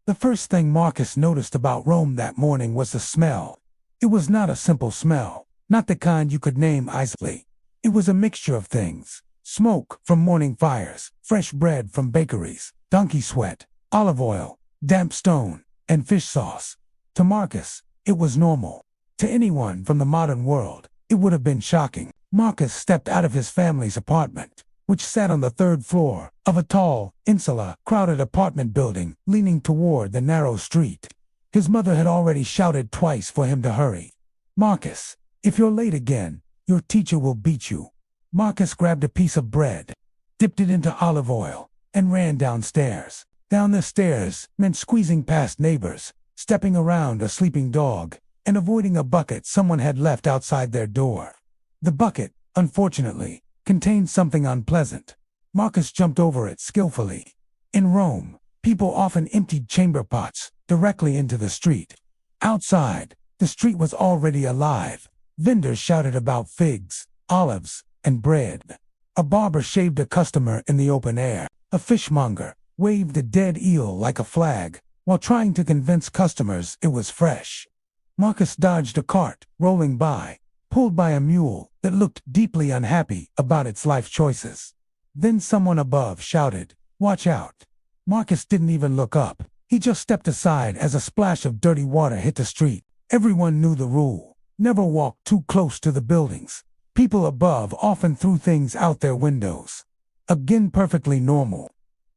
The first thing Marcus noticed about Rome that morning was the smell. It was not a simple smell, not the kind you could name easily. It was a mixture of things: smoke from morning fires, fresh bread from bakeries, donkey sweat, olive oil, damp stone, and fish sauce. To Marcus, it was normal. To anyone from the modern world, it would have been shocking. Marcus stepped out of his family's apartment, which sat on the third floor of a tall, insular, crowded apartment building leaning toward the narrow street. His mother had already shouted twice for him to hurry. "Marcus, if you're late again, your teacher will beat you." Marcus grabbed a piece of bread, dipped it into olive oil, and ran downstairs. Down the stairs meant squeezing past neighbors, stepping around a sleeping dog, and avoiding a bucket someone had left outside their door. The bucket, unfortunately, contained something unpleasant. Marcus jumped over it skillfully. In Rome, people often emptied chamber pots directly into the street. Outside, the street was already alive. Vendors shouted about figs, olives, and bread. A barber shaved a customer in the open air. A fishmonger waved a dead eel like a flag while trying to convince customers it was fresh. Marcus dodged a cart rolling by, pulled by a mule that looked deeply unhappy about its life choices. Then someone above shouted, "Watch out." Marcus didn't even look up. He just stepped aside as a splash of dirty water hit the street. Everyone knew the rule: never walk too close to the buildings. People above often threw things out their windows. Again, perfectly normal.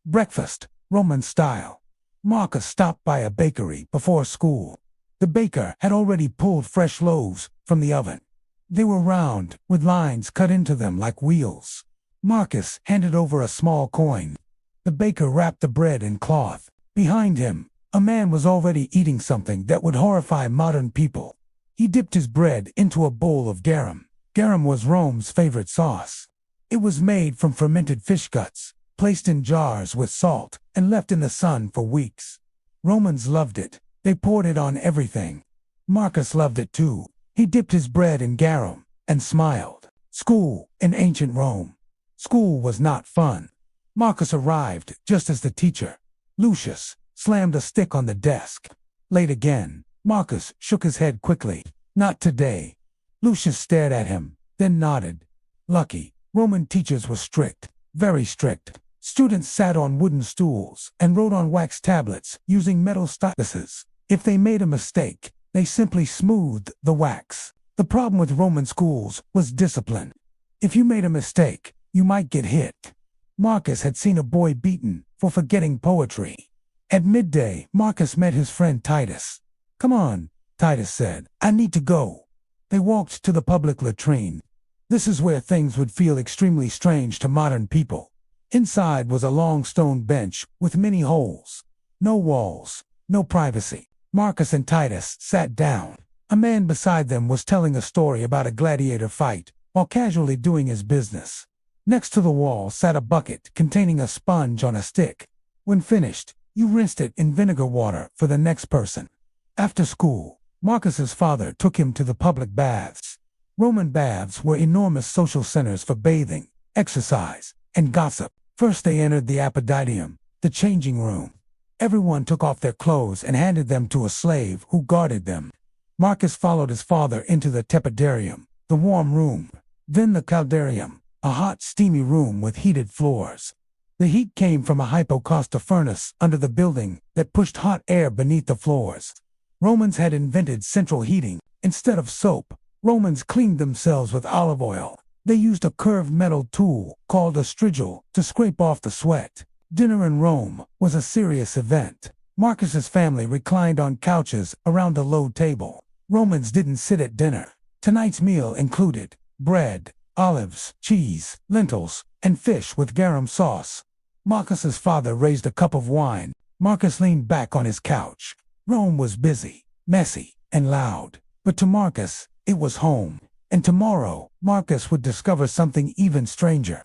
Breakfast, Roman style. Marcus stopped by a bakery before school. The baker had already pulled fresh loaves from the oven. They were round, with lines cut into them like wheels. Marcus handed over a small coin. The baker wrapped the bread in cloth. Behind him, a man was already eating something that would horrify modern people. He dipped his bread into a bowl of garum. Garum was Rome's favorite sauce. It was made from fermented fish guts, placed in jars with salt, and left in the sun for weeks. Romans loved it. They poured it on everything. Marcus loved it too. He dipped his bread in garum and smiled. School in ancient Rome. School was not fun. Marcus arrived just as the teacher, Lucius, slammed a stick on the desk. Late again. Marcus shook his head quickly. "Not today." Lucius stared at him, then nodded. Lucky. Roman teachers were strict, very strict. Students sat on wooden stools and wrote on wax tablets using metal styluses. If they made a mistake, they simply smoothed the wax. The problem with Roman schools was discipline. If you made a mistake, you might get hit. Marcus had seen a boy beaten for forgetting poetry. At midday, Marcus met his friend Titus. "Come on," Titus said. "I need to go." They walked to the public latrine. This is where things would feel extremely strange to modern people. Inside was a long stone bench with many holes. No walls, no privacy. Marcus and Titus sat down. A man beside them was telling a story about a gladiator fight while casually doing his business. Next to the wall sat a bucket containing a sponge on a stick. When finished, you rinsed it in vinegar water for the next person. After school, Marcus's father took him to the public baths. Roman baths were enormous social centers for bathing, exercise, and gossip. First they entered the Appian, the changing room. Everyone took off their clothes and handed them to a slave who guarded them. Marcus followed his father into the tepidarium, the warm room. Then the caldarium, a hot, steamy room with heated floors. The heat came from a hypocaustic furnace under the building that pushed hot air beneath the floors. Romans had invented central heating. Instead of soap, Romans cleaned themselves with olive oil. They used a curved metal tool called a strigil to scrape off the sweat. Dinner in Rome was a serious event. Marcus's family reclined on couches around a low table. Romans didn't sit at dinner. Tonight's meal included bread, olives, cheese, lentils, and fish with garum sauce. Marcus's father raised a cup of wine. Marcus leaned back on his couch. Rome was busy, messy, and loud. But to Marcus, it was home. And tomorrow, Marcus would discover something even stranger.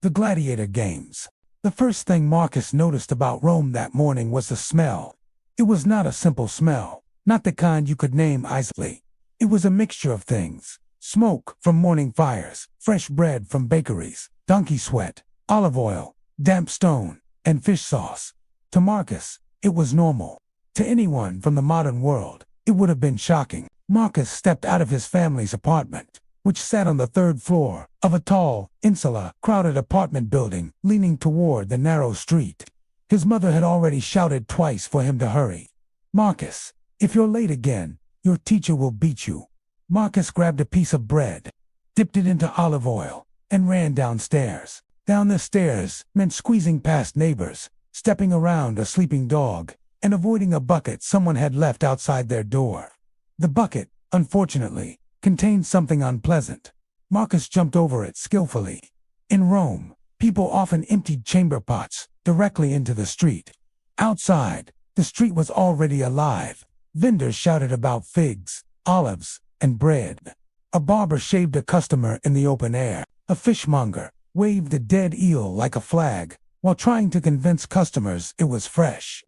The Gladiator games. The first thing Marcus noticed about Rome that morning was the smell. It was not a simple smell, not the kind you could name easily. It was a mixture of things: smoke from morning fires, fresh bread from bakeries, donkey sweat, olive oil, damp stone, and fish sauce. To Marcus, it was normal. To anyone from the modern world, it would have been shocking. Marcus stepped out of his family's apartment, which sat on the third floor of a tall, insular, crowded apartment building leaning toward the narrow street. His mother had already shouted twice for him to hurry. "Marcus, if you're late again, your teacher will beat you." Marcus grabbed a piece of bread, dipped it into olive oil, and ran downstairs. Down the stairs meant squeezing past neighbors, stepping around a sleeping dog, and avoiding a bucket someone had left outside their door. The bucket, unfortunately, contained something unpleasant. Marcus jumped over it skillfully. In Rome, people often emptied chamber pots directly into the street. Outside, the street was already alive. Vendors shouted about figs, olives, and bread. A barber shaved a customer in the open air. A fishmonger waved a dead eel like a flag while trying to convince customers it was fresh.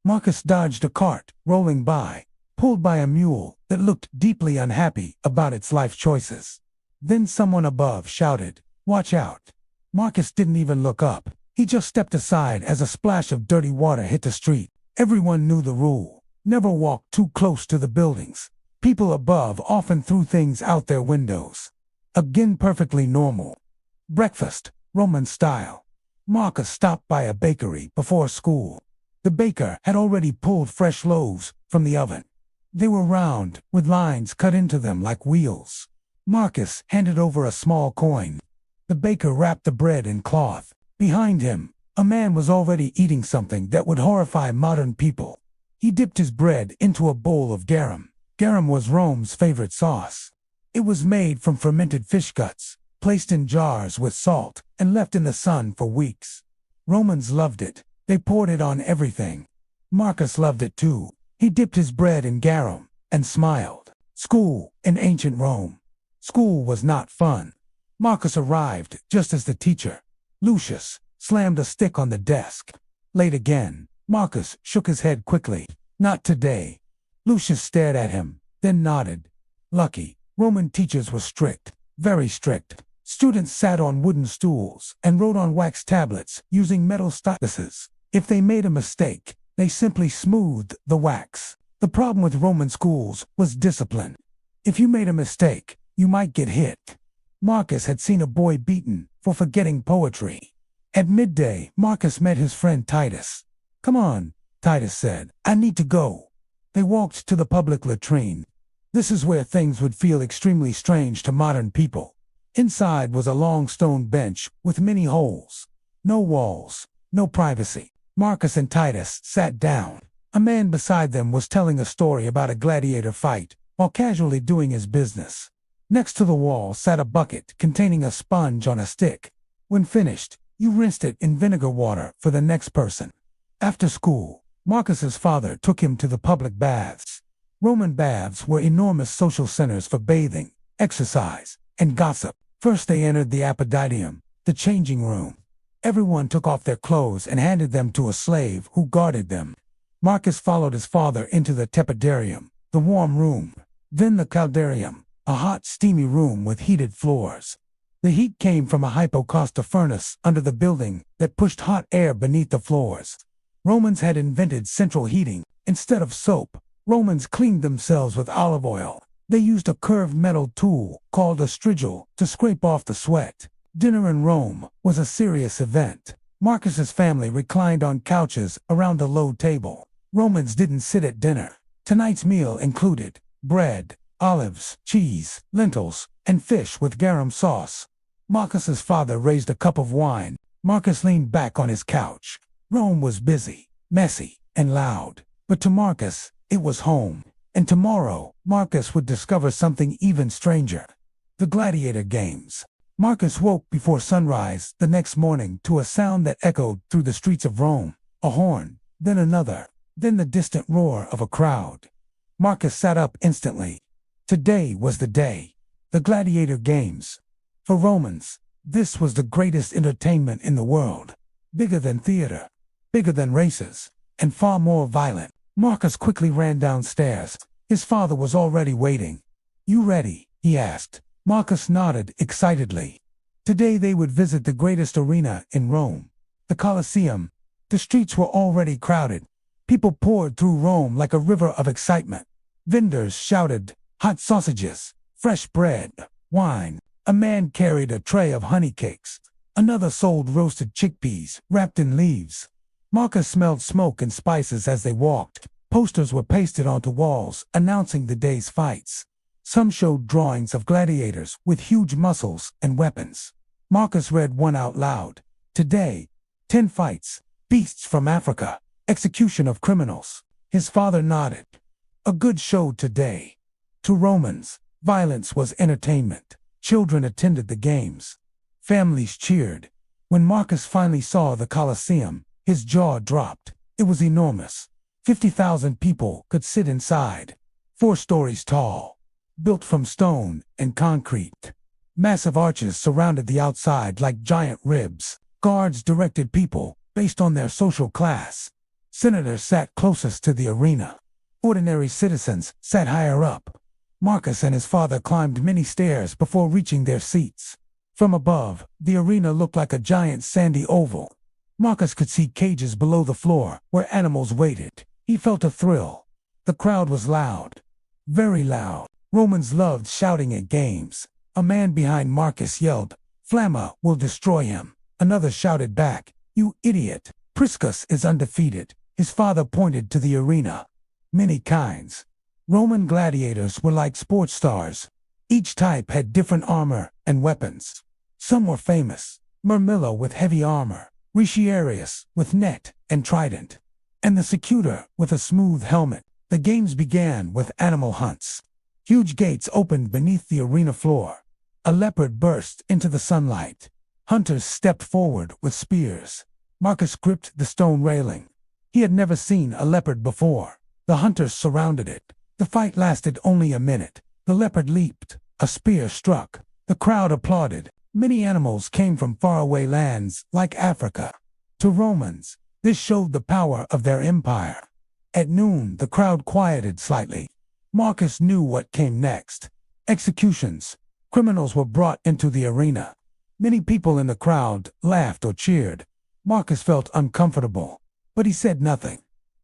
Marcus dodged a cart rolling by, pulled by a mule that looked deeply unhappy about its life choices. Then someone above shouted, "Watch out." Marcus didn't even look up. He just stepped aside as a splash of dirty water hit the street. Everyone knew the rule: never walk too close to the buildings. People above often threw things out their windows. Again, perfectly normal. Breakfast, Roman style. Marcus stopped by a bakery before school. The baker had already pulled fresh loaves from the oven. They were round, with lines cut into them like wheels. Marcus handed over a small coin. The baker wrapped the bread in cloth. Behind him, a man was already eating something that would horrify modern people. He dipped his bread into a bowl of garum. Garum was Rome's favorite sauce. It was made from fermented fish guts, placed in jars with salt, and left in the sun for weeks. Romans loved it. They poured it on everything. Marcus loved it too. He dipped his bread in garum and smiled. School in ancient Rome. School was not fun. Marcus arrived just as the teacher, Lucius, slammed a stick on the desk. Late again. Marcus shook his head quickly. "Not today." Lucius stared at him, then nodded. Lucky. Roman teachers were strict, very strict. Students sat on wooden stools and wrote on wax tablets using metal styluses. If they made a mistake, they simply smoothed the wax. The problem with Roman schools was discipline. If you made a mistake, you might get hit. Marcus had seen a boy beaten for forgetting poetry. At midday, Marcus met his friend Titus. "Come on," Titus said. "I need to go." They walked to the public latrine. This is where things would feel extremely strange to modern people. Inside was a long stone bench with many holes. No walls, no privacy. Marcus and Titus sat down. A man beside them was telling a story about a gladiator fight while casually doing his business. Next to the wall sat a bucket containing a sponge on a stick. When finished, you rinsed it in vinegar water for the next person. After school, Marcus's father took him to the public baths. Roman baths were enormous social centers for bathing, exercise, and gossip. First they entered the appidium, the changing room. Everyone took off their clothes and handed them to a slave who guarded them. Marcus followed his father into the tepidarium, the warm room. Then the caldarium, a hot, steamy room with heated floors. The heat came from a hypocaustic furnace under the building that pushed hot air beneath the floors. Romans had invented central heating. Instead of soap, Romans cleaned themselves with olive oil. They used a curved metal tool called a strigil to scrape off the sweat. Dinner in Rome was a serious event. Marcus's family reclined on couches around a low table. Romans didn't sit at dinner. Tonight's meal included bread, olives, cheese, lentils, and fish with garum sauce. Marcus's father raised a cup of wine. Marcus leaned back on his couch. Rome was busy, messy, and loud. But to Marcus, it was home. And tomorrow, Marcus would discover something even stranger. The Gladiator games. Marcus woke before sunrise the next morning to a sound that echoed through the streets of Rome. A horn, then another, then the distant roar of a crowd. Marcus sat up instantly. Today was the day. The Gladiator games. For Romans, this was the greatest entertainment in the world. Bigger than theater, bigger than races, and far more violent. Marcus quickly ran downstairs. His father was already waiting. "You ready?" he asked. Marcus nodded excitedly. Today they would visit the greatest arena in Rome, the Colosseum. The streets were already crowded. People poured through Rome like a river of excitement. Vendors shouted, hot sausages, fresh bread, wine. A man carried a tray of honey cakes. Another sold roasted chickpeas wrapped in leaves. Marcus smelled smoke and spices as they walked. Posters were pasted onto walls announcing the day's fights. Some showed drawings of gladiators with huge muscles and weapons. Marcus read one out loud. Today, 10 fights, beasts from Africa, execution of criminals. His father nodded. A good show today. To Romans, violence was entertainment. Children attended the games. Families cheered. When Marcus finally saw the Colosseum, his jaw dropped. It was enormous. 50,000 people could sit inside. 4 stories tall. Built from stone and concrete. Massive arches surrounded the outside like giant ribs. Guards directed people based on their social class. Senators sat closest to the arena. Ordinary citizens sat higher up. Marcus and his father climbed many stairs before reaching their seats. From above, the arena looked like a giant sandy oval. Marcus could see cages below the floor where animals waited. He felt a thrill. The crowd was loud. Very loud. Romans loved shouting at games. A man behind Marcus yelled, "Flamma will destroy him." Another shouted back, "You idiot. Priscus is undefeated." His father pointed to the arena. Many kinds. Roman gladiators were like sports stars. Each type had different armor and weapons. Some were famous. Murmillo with heavy armor, Retiarius with net and trident, and the Secutor with a smooth helmet. The games began with animal hunts. Huge gates opened beneath the arena floor. A leopard burst into the sunlight. Hunters stepped forward with spears. Marcus gripped the stone railing. He had never seen a leopard before. The hunters surrounded it. The fight lasted only a minute. The leopard leaped. A spear struck. The crowd applauded. Many animals came from faraway lands like Africa. To Romans, this showed the power of their empire. At noon, the crowd quieted slightly. Marcus knew what came next. Executions. Criminals were brought into the arena. Many people in the crowd laughed or cheered. Marcus felt uncomfortable, but he said nothing.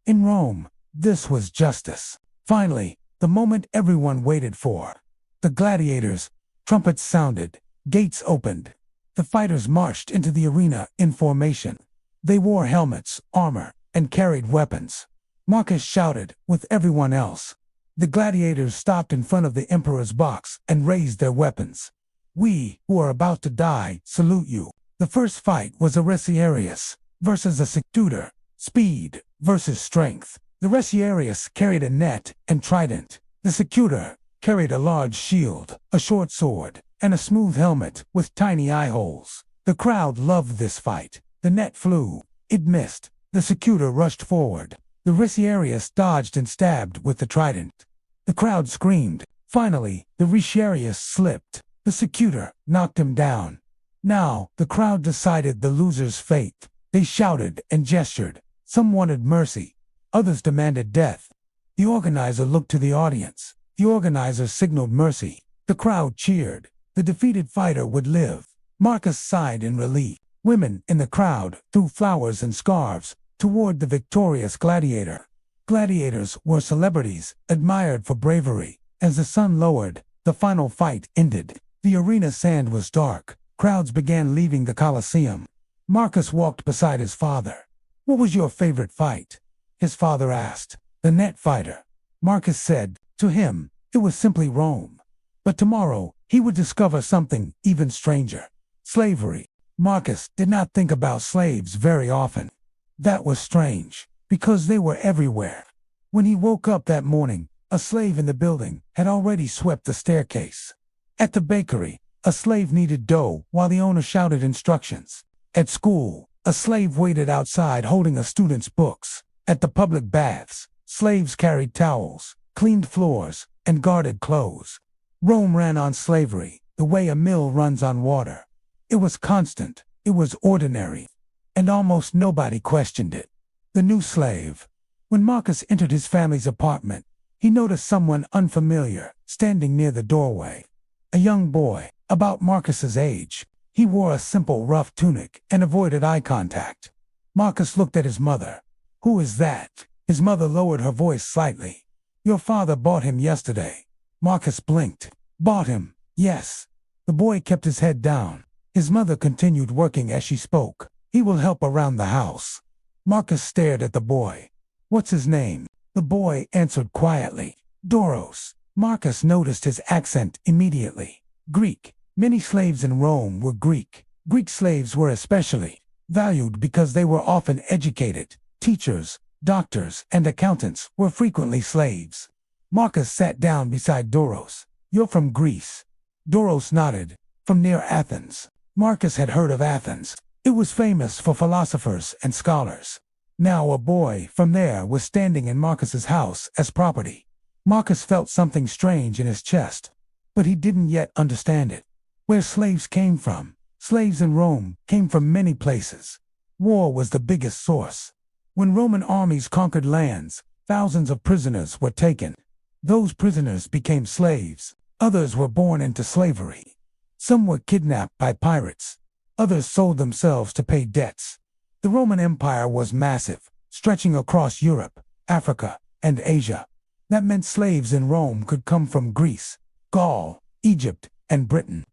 In Rome, this was justice. Finally, the moment everyone waited for. The gladiators. Trumpets sounded. Gates opened. The fighters marched into the arena in formation. They wore helmets, armor, and carried weapons. Marcus shouted with everyone else. The gladiators stopped in front of the emperor's box and raised their weapons. "We, who are about to die, salute you." The first fight was a Retiarius versus a Secutor. Speed versus strength. The Retiarius carried a net and trident. The Secutor carried a large shield, a short sword, and a smooth helmet with tiny eye holes. The crowd loved this fight. The net flew. It missed. The Secutor rushed forward. The Retiarius dodged and stabbed with the trident. The crowd screamed. Finally, the Retiarius slipped. The Secutor knocked him down. Now, the crowd decided the loser's fate. They shouted and gestured. Some wanted mercy. Others demanded death. The organizer looked to the audience. The organizer signaled mercy. The crowd cheered. The defeated fighter would live. Marcus sighed in relief. Women in the crowd threw flowers and scarves toward the victorious gladiator. Gladiators were celebrities, admired for bravery. As the sun lowered, the final fight ended. The arena sand was dark. Crowds began leaving the Colosseum. Marcus walked beside his father. "What was your favorite fight?" his father asked. "The net fighter." Marcus said. To him, it was simply Rome. But tomorrow, he would discover something even stranger. Slavery. Marcus did not think about slaves very often. That was strange, because they were everywhere. When he woke up that morning, a slave in the building had already swept the staircase. At the bakery, a slave kneaded dough while the owner shouted instructions. At school, a slave waited outside holding a student's books. At the public baths, slaves carried towels, cleaned floors, and guarded clothes. Rome ran on slavery, the way a mill runs on water. It was constant, it was ordinary, and almost nobody questioned it. The new slave. When Marcus entered his family's apartment, he noticed someone unfamiliar standing near the doorway. A young boy, about Marcus's age. He wore a simple rough tunic and avoided eye contact. Marcus looked at his mother. "Who is that?" His mother lowered her voice slightly. Your father bought him yesterday. Marcus blinked. Bought him, yes. The boy kept his head down. His mother continued working as she spoke. He will help around the house. Marcus stared at the boy. What's his name? The boy answered quietly. Doros. Marcus noticed his accent immediately. Greek. Many slaves in Rome were Greek. Greek slaves were especially valued because they were often educated. Teachers, doctors, and accountants were frequently slaves. Marcus sat down beside Doros. You're from Greece. Doros nodded. From near Athens. Marcus had heard of Athens. It was famous for philosophers and scholars. Now a boy from there was standing in Marcus's house as property. Marcus felt something strange in his chest, but he didn't yet understand it. Where slaves came from. Slaves in Rome came from many places. War was the biggest source. When Roman armies conquered lands, thousands of prisoners were taken. Those prisoners became slaves. Others were born into slavery. Some were kidnapped by pirates. Others sold themselves to pay debts. The Roman Empire was massive, stretching across Europe, Africa, and Asia. That meant slaves in Rome could come from Greece, Gaul, Egypt, and Britain.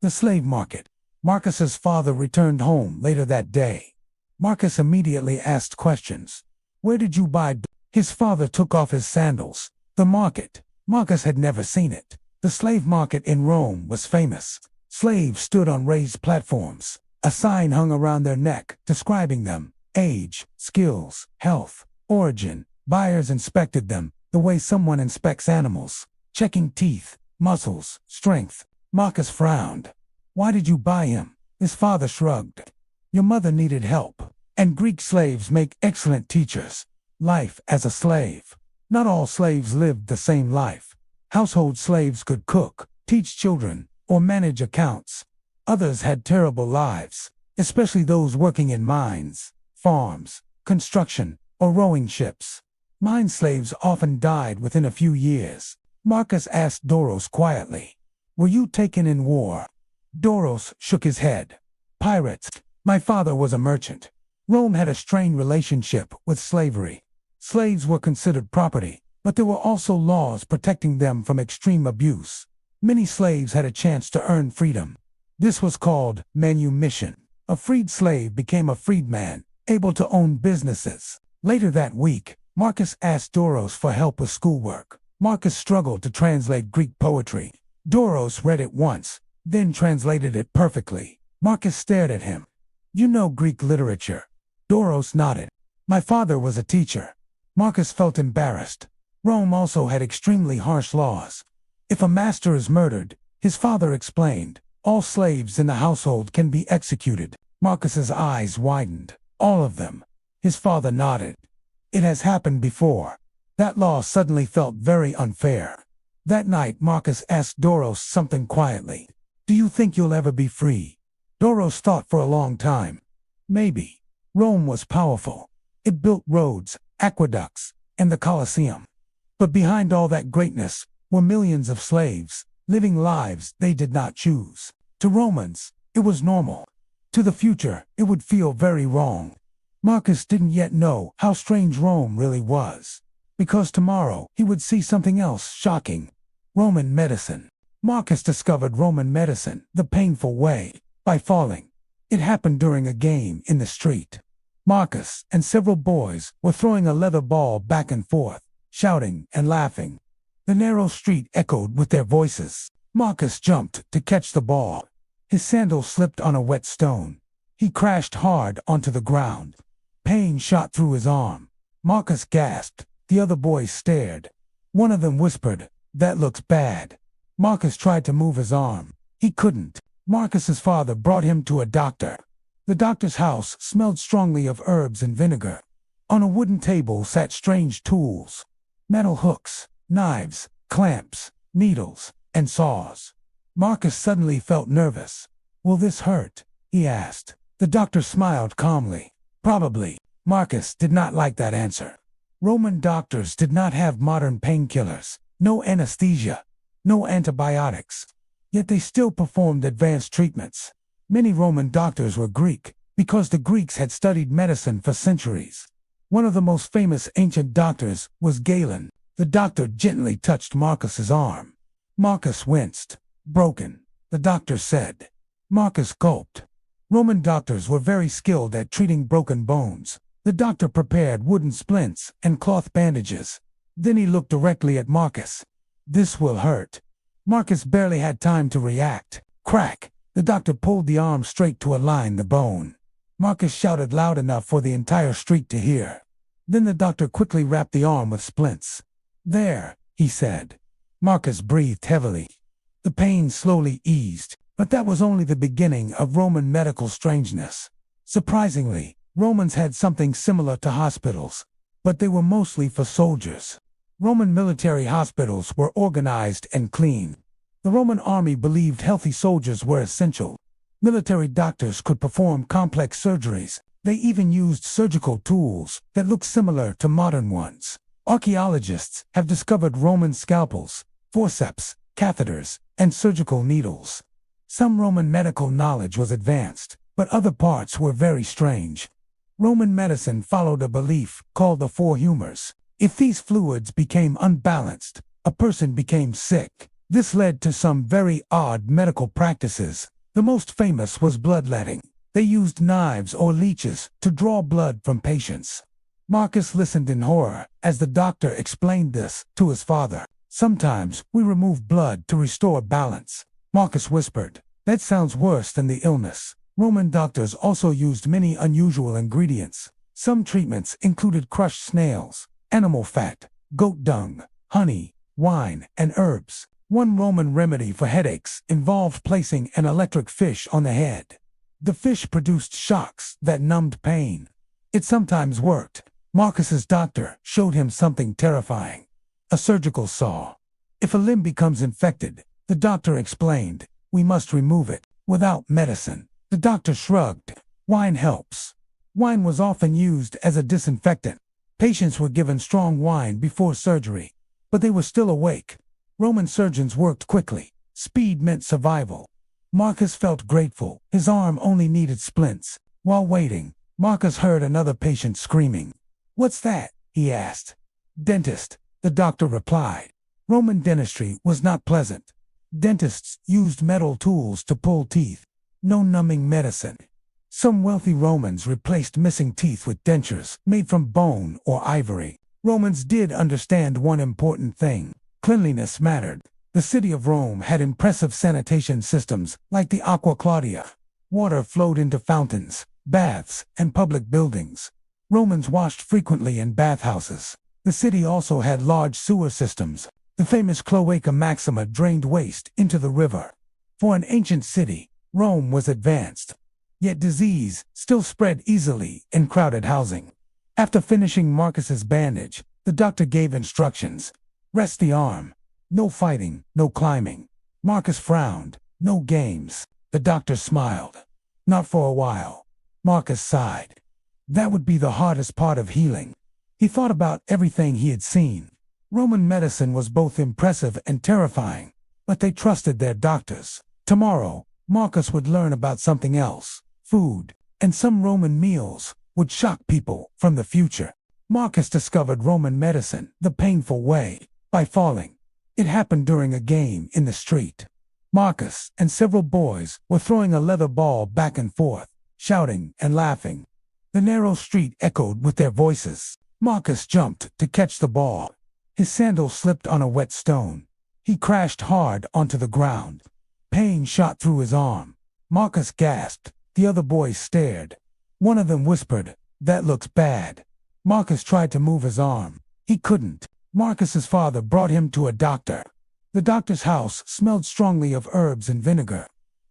The slave market. Marcus's father returned home later that day. Marcus immediately asked questions. Where did you buy? His father took off his sandals. The market. Marcus had never seen it. The slave market in Rome was famous. Slaves stood on raised platforms. A sign hung around their neck, describing them. Age, skills, health, origin. Buyers inspected them, the way someone inspects animals, checking teeth, muscles, strength. Marcus frowned. Why did you buy him? His father shrugged. Your mother needed help, and Greek slaves make excellent teachers. Life as a slave. Not all slaves lived the same life. Household slaves could cook, teach children, or manage accounts. Others had terrible lives, especially those working in mines, farms, construction, or rowing ships. Mine slaves often died within a few years. Marcus asked Doros quietly. Were you taken in war? Doros shook his head. Pirates. My father was a merchant. Rome had a strained relationship with slavery. Slaves were considered property, but there were also laws protecting them from extreme abuse. Many slaves had a chance to earn freedom. This was called manumission. A freed slave became a freedman, able to own businesses. Later that week, Marcus asked Doros for help with schoolwork. Marcus struggled to translate Greek poetry. Doros read it once, then translated it perfectly. Marcus stared at him. You know Greek literature? Doros nodded. My father was a teacher. Marcus felt embarrassed. Rome also had extremely harsh laws. If a master is murdered, his father explained, all slaves in the household can be executed. Marcus's eyes widened. All of them. His father nodded. It has happened before. That law suddenly felt very unfair. That night Marcus asked Doros something quietly. Do you think you'll ever be free? Doros thought for a long time. Maybe. Rome was powerful. It built roads, aqueducts, and the Colosseum. But behind all that greatness were millions of slaves, living lives they did not choose. To Romans, it was normal. To the future, it would feel very wrong. Marcus didn't yet know how strange Rome really was. Because tomorrow, he would see something else shocking. Roman medicine. Marcus discovered Roman medicine the painful way, by falling. It happened during a game in the street. Marcus and several boys were throwing a leather ball back and forth, shouting and laughing. The narrow street echoed with their voices. Marcus jumped to catch the ball. His sandal slipped on a wet stone. He crashed hard onto the ground. Pain shot through his arm. Marcus gasped. The other boys stared. One of them whispered, "That looks bad." Marcus tried to move his arm. He couldn't. Marcus's father brought him to a doctor. The doctor's house smelled strongly of herbs and vinegar. On a wooden table sat strange tools. Metal hooks, knives, clamps, needles, and saws. Marcus suddenly felt nervous. "Will this hurt?" he asked. The doctor smiled calmly. "Probably." Marcus did not like that answer. Roman doctors did not have modern painkillers, no anesthesia, no antibiotics. Yet they still performed advanced treatments. Many Roman doctors were Greek, because the Greeks had studied medicine for centuries. One of the most famous ancient doctors was Galen. The doctor gently touched Marcus's arm. Marcus winced. Broken, the doctor said. Marcus gulped. Roman doctors were very skilled at treating broken bones. The doctor prepared wooden splints and cloth bandages. Then he looked directly at Marcus. This will hurt. Marcus barely had time to react. Crack! The doctor pulled the arm straight to align the bone. Marcus shouted loud enough for the entire street to hear. Then the doctor quickly wrapped the arm with splints. There, he said. Marcus breathed heavily. The pain slowly eased, but that was only the beginning of Roman medical strangeness. Surprisingly, Romans had something similar to hospitals, but they were mostly for soldiers. Roman military hospitals were organized and clean. The Roman army believed healthy soldiers were essential. Military doctors could perform complex surgeries. They even used surgical tools that looked similar to modern ones. Archaeologists have discovered Roman scalpels, forceps, catheters, and surgical needles. Some Roman medical knowledge was advanced, but other parts were very strange. Roman medicine followed a belief called the four humors. If these fluids became unbalanced, a person became sick. This led to some very odd medical practices. The most famous was bloodletting. They used knives or leeches to draw blood from patients. Marcus listened in horror as the doctor explained this to his father. Sometimes we remove blood to restore balance. Marcus whispered, that sounds worse than the illness. Roman doctors also used many unusual ingredients. Some treatments included crushed snails, animal fat, goat dung, honey, wine, and herbs. One Roman remedy for headaches involved placing an electric fish on the head. The fish produced shocks that numbed pain. It sometimes worked. Marcus's doctor showed him something terrifying. A surgical saw. If a limb becomes infected, the doctor explained, we must remove it without medicine. The doctor shrugged. Wine helps. Wine was often used as a disinfectant. Patients were given strong wine before surgery, but they were still awake. Roman surgeons worked quickly. Speed meant survival. Marcus felt grateful. His arm only needed splints. While waiting, Marcus heard another patient screaming. What's that? He asked. Dentist, the doctor replied. Roman dentistry was not pleasant. Dentists used metal tools to pull teeth. No numbing medicine. Some wealthy Romans replaced missing teeth with dentures made from bone or ivory. Romans did understand one important thing. Cleanliness mattered. The city of Rome had impressive sanitation systems like the Aqua Claudia. Water flowed into fountains, baths, and public buildings. Romans washed frequently in bathhouses. The city also had large sewer systems. The famous Cloaca Maxima drained waste into the river. For an ancient city, Rome was advanced. Yet disease still spread easily in crowded housing. After finishing Marcus's bandage, the doctor gave instructions. Rest the arm. No fighting, no climbing. Marcus frowned. No games. The doctor smiled. Not for a while. Marcus sighed. That would be the hardest part of healing. He thought about everything he had seen. Roman medicine was both impressive and terrifying, but they trusted their doctors. Tomorrow, Marcus would learn about something else. Food, and some Roman meals, would shock people from the future. Marcus discovered Roman medicine the painful way, by falling. It happened during a game in the street. Marcus and several boys were throwing a leather ball back and forth, shouting and laughing. The narrow street echoed with their voices. Marcus jumped to catch the ball. His sandal slipped on a wet stone. He crashed hard onto the ground. Pain shot through his arm. Marcus gasped. The other boys stared. One of them whispered, "That looks bad." Marcus tried to move his arm. He couldn't. Marcus's father brought him to a doctor. The doctor's house smelled strongly of herbs and vinegar.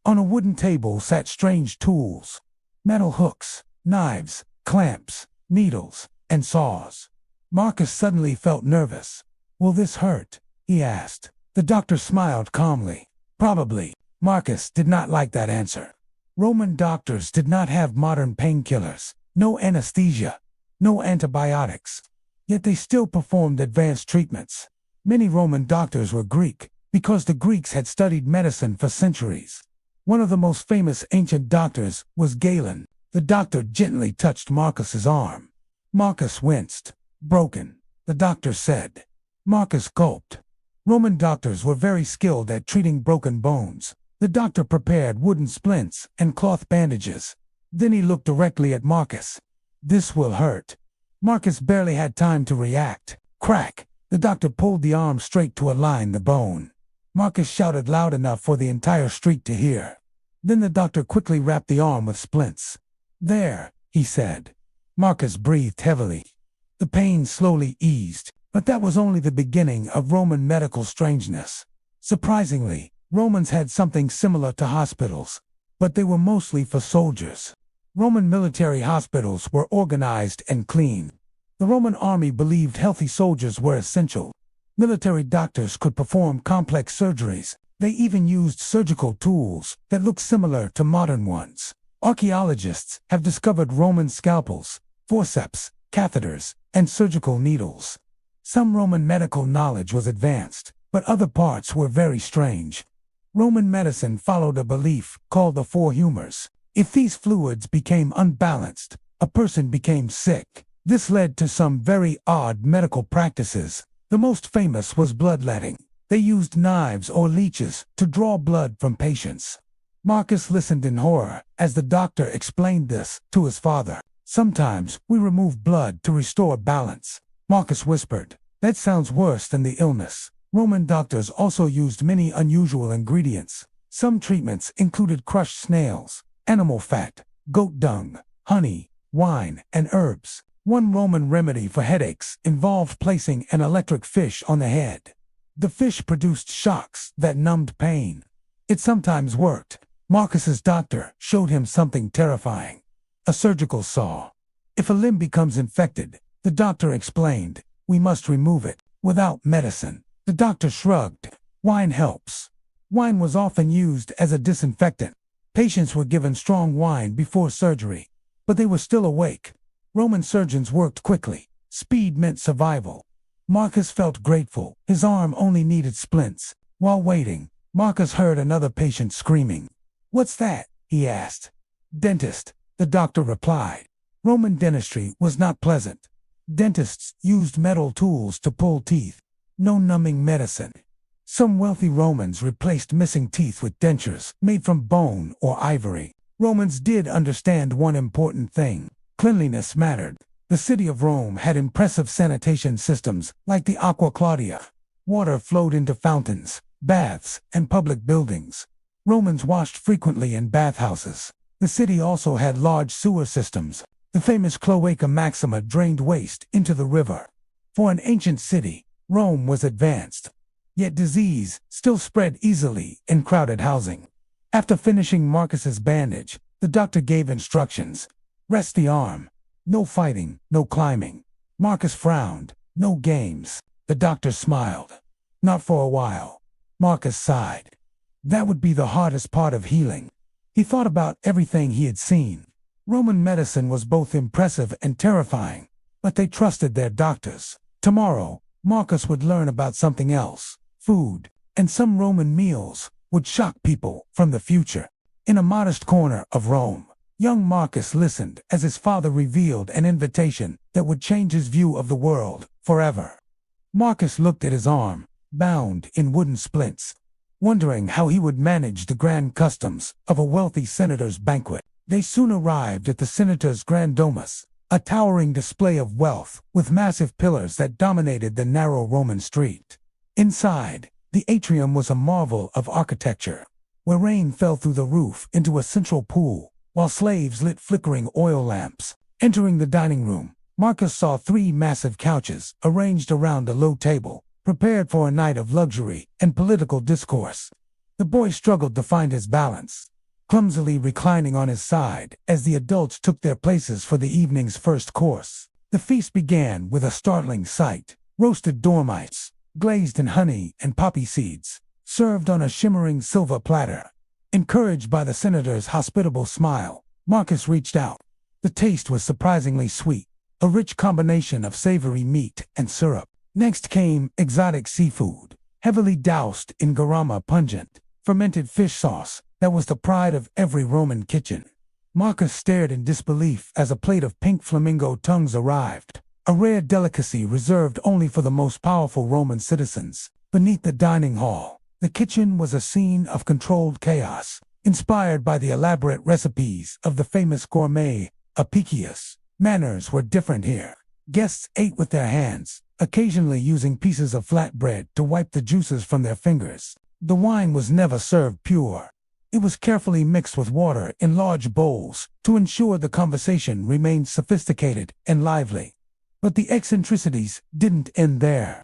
On a wooden table sat strange tools. Metal hooks, knives, clamps, needles, and saws. Marcus suddenly felt nervous. "Will this hurt?" he asked. The doctor smiled calmly. "Probably." Marcus did not like that answer. Roman doctors did not have modern painkillers, no anesthesia, no antibiotics. Yet they still performed advanced treatments. Many Roman doctors were Greek, because the Greeks had studied medicine for centuries. One of the most famous ancient doctors was Galen. The doctor gently touched Marcus's arm. Marcus winced. Broken, the doctor said. Marcus gulped. Roman doctors were very skilled at treating broken bones. The doctor prepared wooden splints and cloth bandages. Then he looked directly at Marcus. This will hurt. Marcus barely had time to react. Crack! The doctor pulled the arm straight to align the bone. Marcus shouted loud enough for the entire street to hear. Then the doctor quickly wrapped the arm with splints. There, he said. Marcus breathed heavily. The pain slowly eased, but that was only the beginning of Roman medical strangeness. Surprisingly, Romans had something similar to hospitals, but they were mostly for soldiers. Roman military hospitals were organized and clean. The Roman army believed healthy soldiers were essential. Military doctors could perform complex surgeries. They even used surgical tools that looked similar to modern ones. Archaeologists have discovered Roman scalpels, forceps, catheters, and surgical needles. Some Roman medical knowledge was advanced, but other parts were very strange. Roman medicine followed a belief called the four humors. If these fluids became unbalanced, a person became sick. This led to some very odd medical practices. The most famous was bloodletting. They used knives or leeches to draw blood from patients. Marcus listened in horror as the doctor explained this to his father. Sometimes we remove blood to restore balance. Marcus whispered. That sounds worse than the illness. Roman doctors also used many unusual ingredients. Some treatments included crushed snails, animal fat, goat dung, honey, wine, and herbs. One Roman remedy for headaches involved placing an electric fish on the head. The fish produced shocks that numbed pain. It sometimes worked. Marcus's doctor showed him something terrifying. A surgical saw. If a limb becomes infected, the doctor explained, we must remove it. Without medicine. The doctor shrugged. Wine helps. Wine was often used as a disinfectant. Patients were given strong wine before surgery, but they were still awake. Roman surgeons worked quickly. Speed meant survival. Marcus felt grateful. His arm only needed splints. While waiting, Marcus heard another patient screaming. What's that? He asked. Dentist, the doctor replied. Roman dentistry was not pleasant. Dentists used metal tools to pull teeth. No numbing medicine. Some wealthy Romans replaced missing teeth with dentures made from bone or ivory. Romans did understand one important thing. Cleanliness mattered. The city of Rome had impressive sanitation systems like the Aqua Claudia. Water flowed into fountains, baths, and public buildings. Romans washed frequently in bathhouses. The city also had large sewer systems. The famous Cloaca Maxima drained waste into the river. For an ancient city, Rome was advanced. Yet disease still spread easily in crowded housing. After finishing Marcus's bandage, the doctor gave instructions. Rest the arm. No fighting, no climbing. Marcus frowned. No games. The doctor smiled. Not for a while. Marcus sighed. That would be the hardest part of healing. He thought about everything he had seen. Roman medicine was both impressive and terrifying, but they trusted their doctors. Tomorrow, Marcus would learn about something else. Food, and some Roman meals would shock people from the future. In a modest corner of Rome, young Marcus listened as his father revealed an invitation that would change his view of the world forever. Marcus looked at his arm, bound in wooden splints, wondering how he would manage the grand customs of a wealthy senator's banquet. They soon arrived at the senator's grand domus, a towering display of wealth with massive pillars that dominated the narrow Roman street. Inside, the atrium was a marvel of architecture, where rain fell through the roof into a central pool, while slaves lit flickering oil lamps. Entering the dining room, Marcus saw 3 massive couches arranged around a low table, prepared for a night of luxury and political discourse. The boy struggled to find his balance, clumsily reclining on his side as the adults took their places for the evening's first course. The feast began with a startling sight: roasted dormice, glazed in honey and poppy seeds, served on a shimmering silver platter. Encouraged by the senator's hospitable smile, Marcus reached out. The taste was surprisingly sweet, a rich combination of savory meat and syrup. Next came exotic seafood, heavily doused in garum pungent, fermented fish sauce that was the pride of every Roman kitchen. Marcus stared in disbelief as a plate of pink flamingo tongues arrived, a rare delicacy reserved only for the most powerful Roman citizens. Beneath the dining hall, the kitchen was a scene of controlled chaos, inspired by the elaborate recipes of the famous gourmet Apicius. Manners were different here. Guests ate with their hands, occasionally using pieces of flatbread to wipe the juices from their fingers. The wine was never served pure. It was carefully mixed with water in large bowls to ensure the conversation remained sophisticated and lively. But the eccentricities didn't end there.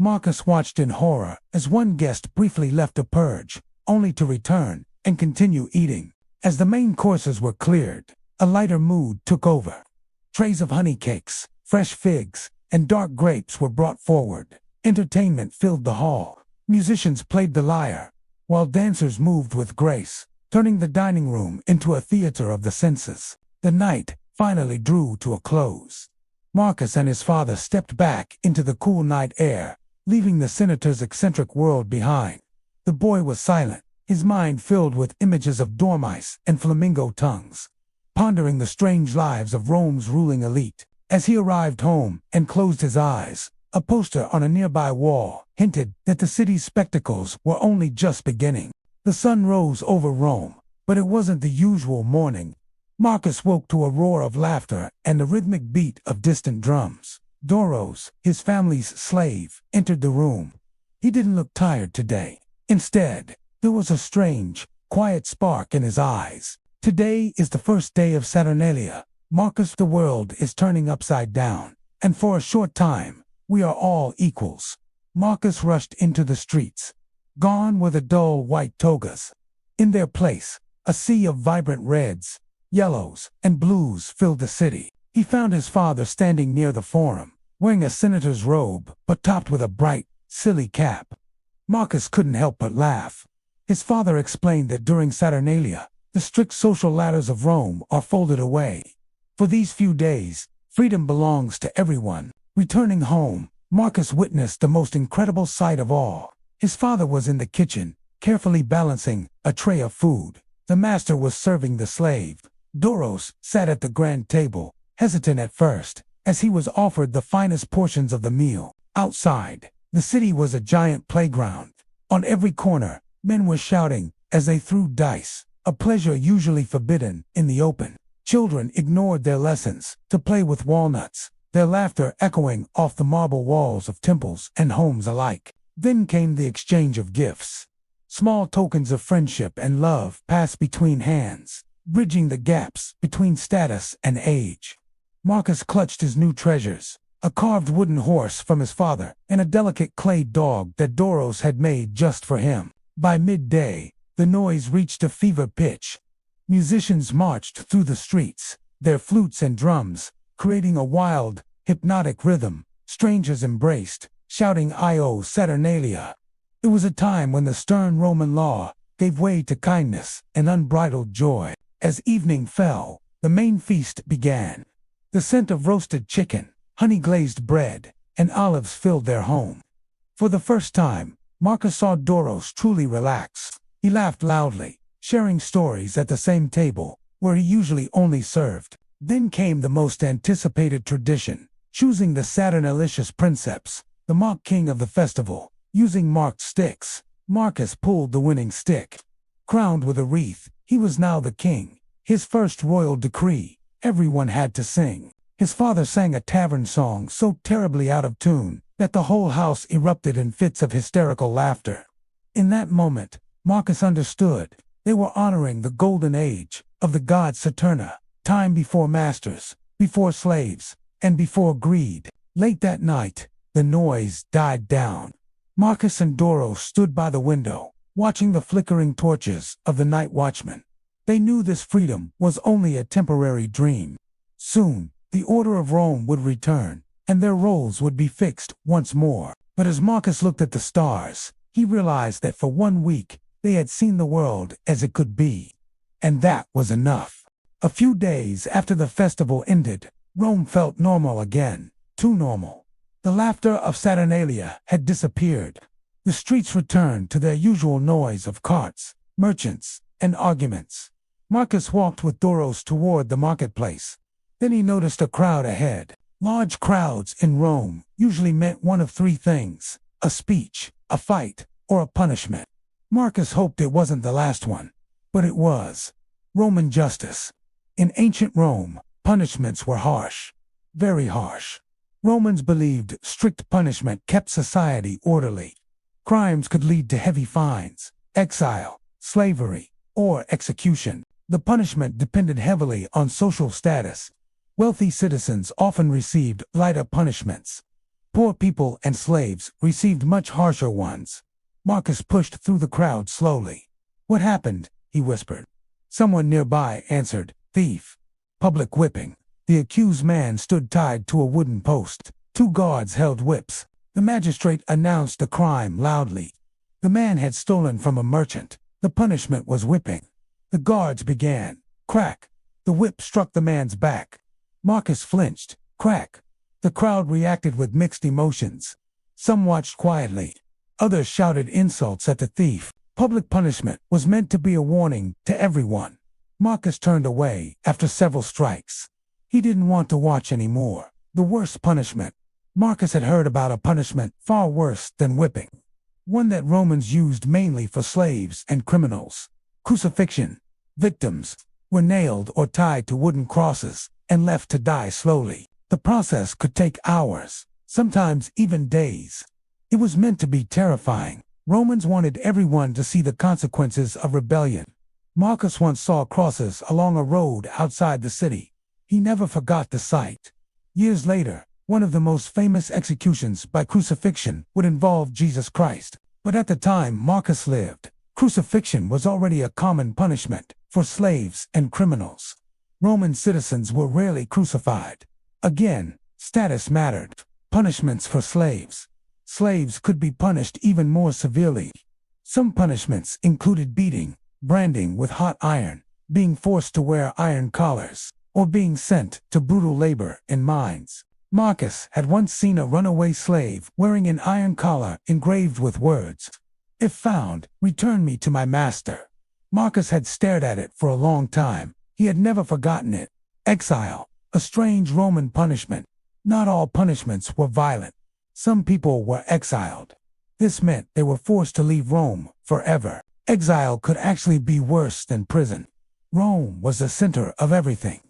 Marcus watched in horror as one guest briefly left to purge, only to return and continue eating. As the main courses were cleared, a lighter mood took over. Trays of honey cakes, fresh figs, and dark grapes were brought forward. Entertainment filled the hall. Musicians played the lyre, while dancers moved with grace, turning the dining room into a theater of the senses. The night finally drew to a close. Marcus and his father stepped back into the cool night air, leaving the senator's eccentric world behind. The boy was silent, his mind filled with images of dormice and flamingo tongues, pondering the strange lives of Rome's ruling elite. As he arrived home and closed his eyes, a poster on a nearby wall hinted that the city's spectacles were only just beginning. The sun rose over Rome, but it wasn't the usual morning. Marcus woke to a roar of laughter and the rhythmic beat of distant drums. Dormice, his family's slave, entered the room. He didn't look tired today. Instead, there was a strange, quiet spark in his eyes. Today is the first day of Saturnalia. Marcus, the world is turning upside down, and for a short time, we are all equals. Marcus rushed into the streets. Gone were the dull white togas. In their place, a sea of vibrant reds, yellows, and blues filled the city. He found his father standing near the forum, wearing a senator's robe, but topped with a bright, silly cap. Marcus couldn't help but laugh. His father explained that during Saturnalia, the strict social ladders of Rome are folded away. For these few days, freedom belongs to everyone. Returning home, Marcus witnessed the most incredible sight of all. His father was in the kitchen, carefully balancing a tray of food. The master was serving the slave. Dormice sat at the grand table, hesitant at first, as he was offered the finest portions of the meal. Outside, the city was a giant playground. On every corner, men were shouting as they threw dice, a pleasure usually forbidden in the open. Children ignored their lessons to play with walnuts, their laughter echoing off the marble walls of temples and homes alike. Then came the exchange of gifts. Small tokens of friendship and love passed between hands, bridging the gaps between status and age. Marcus clutched his new treasures, a carved wooden horse from his father and a delicate clay dog that Dormice had made just for him. By midday, the noise reached a fever pitch. Musicians marched through the streets, their flutes and drums, creating a wild, hypnotic rhythm. Strangers embraced, shouting "Io Saturnalia." It was a time when the stern Roman law gave way to kindness and unbridled joy. As evening fell, the main feast began. The scent of roasted chicken, honey-glazed bread, and olives filled their home. For the first time, Marcus saw Dormice truly relax. He laughed loudly, sharing stories at the same table, where he usually only served. Then came the most anticipated tradition, choosing the Saturnalicious princeps, the mock king of the festival. Using marked sticks, Marcus pulled the winning stick. Crowned with a wreath, he was now the king. His first royal decree, everyone had to sing. His father sang a tavern song so terribly out of tune that the whole house erupted in fits of hysterical laughter. In that moment, Marcus understood. They were honoring the golden age of the god Saturna, time before masters, before slaves, and before greed. Late that night, the noise died down. Marcus and Dormice stood by the window, watching the flickering torches of the night watchmen. They knew this freedom was only a temporary dream. Soon, the order of Rome would return, and their roles would be fixed once more. But as Marcus looked at the stars, he realized that for 1 week, they had seen the world as it could be. And that was enough. A few days after the festival ended, Rome felt normal again, too normal. The laughter of Saturnalia had disappeared. The streets returned to their usual noise of carts, merchants, and arguments. Marcus walked with Doros toward the marketplace. Then he noticed a crowd ahead. Large crowds in Rome usually meant one of three things: a speech, a fight, or a punishment. Marcus hoped it wasn't the last one, but it was. Roman justice. In ancient Rome, punishments were harsh, very harsh. Romans believed strict punishment kept society orderly. Crimes could lead to heavy fines, exile, slavery, or execution. The punishment depended heavily on social status. Wealthy citizens often received lighter punishments. Poor people and slaves received much harsher ones. Marcus pushed through the crowd slowly. "What happened?" he whispered. Someone nearby answered, "Thief." Public whipping. The accused man stood tied to a wooden post. Two guards held whips. The magistrate announced the crime loudly. The man had stolen from a merchant. The punishment was whipping. The guards began. Crack. The whip struck the man's back. Marcus flinched. Crack. The crowd reacted with mixed emotions. Some watched quietly. Others shouted insults at the thief. Public punishment was meant to be a warning to everyone. Marcus turned away after several strikes. He didn't want to watch anymore. The worst punishment. Marcus had heard about a punishment far worse than whipping. One that Romans used mainly for slaves and criminals. Crucifixion. Victims were nailed or tied to wooden crosses and left to die slowly. The process could take hours, sometimes even days. It was meant to be terrifying. Romans wanted everyone to see the consequences of rebellion. Marcus once saw crosses along a road outside the city. He never forgot the sight. Years later, one of the most famous executions by crucifixion would involve Jesus Christ. But at the time Marcus lived, crucifixion was already a common punishment for slaves and criminals. Roman citizens were rarely crucified. Again, status mattered. Punishments for slaves. Slaves could be punished even more severely. Some punishments included beating, branding with hot iron, being forced to wear iron collars, or being sent to brutal labor in mines. Marcus had once seen a runaway slave wearing an iron collar engraved with words, "If found, return me to my master." Marcus had stared at it for a long time. He had never forgotten it. Exile, a strange Roman punishment. Not all punishments were violent. Some people were exiled. This meant they were forced to leave Rome forever. Exile could actually be worse than prison. Rome was the center of everything.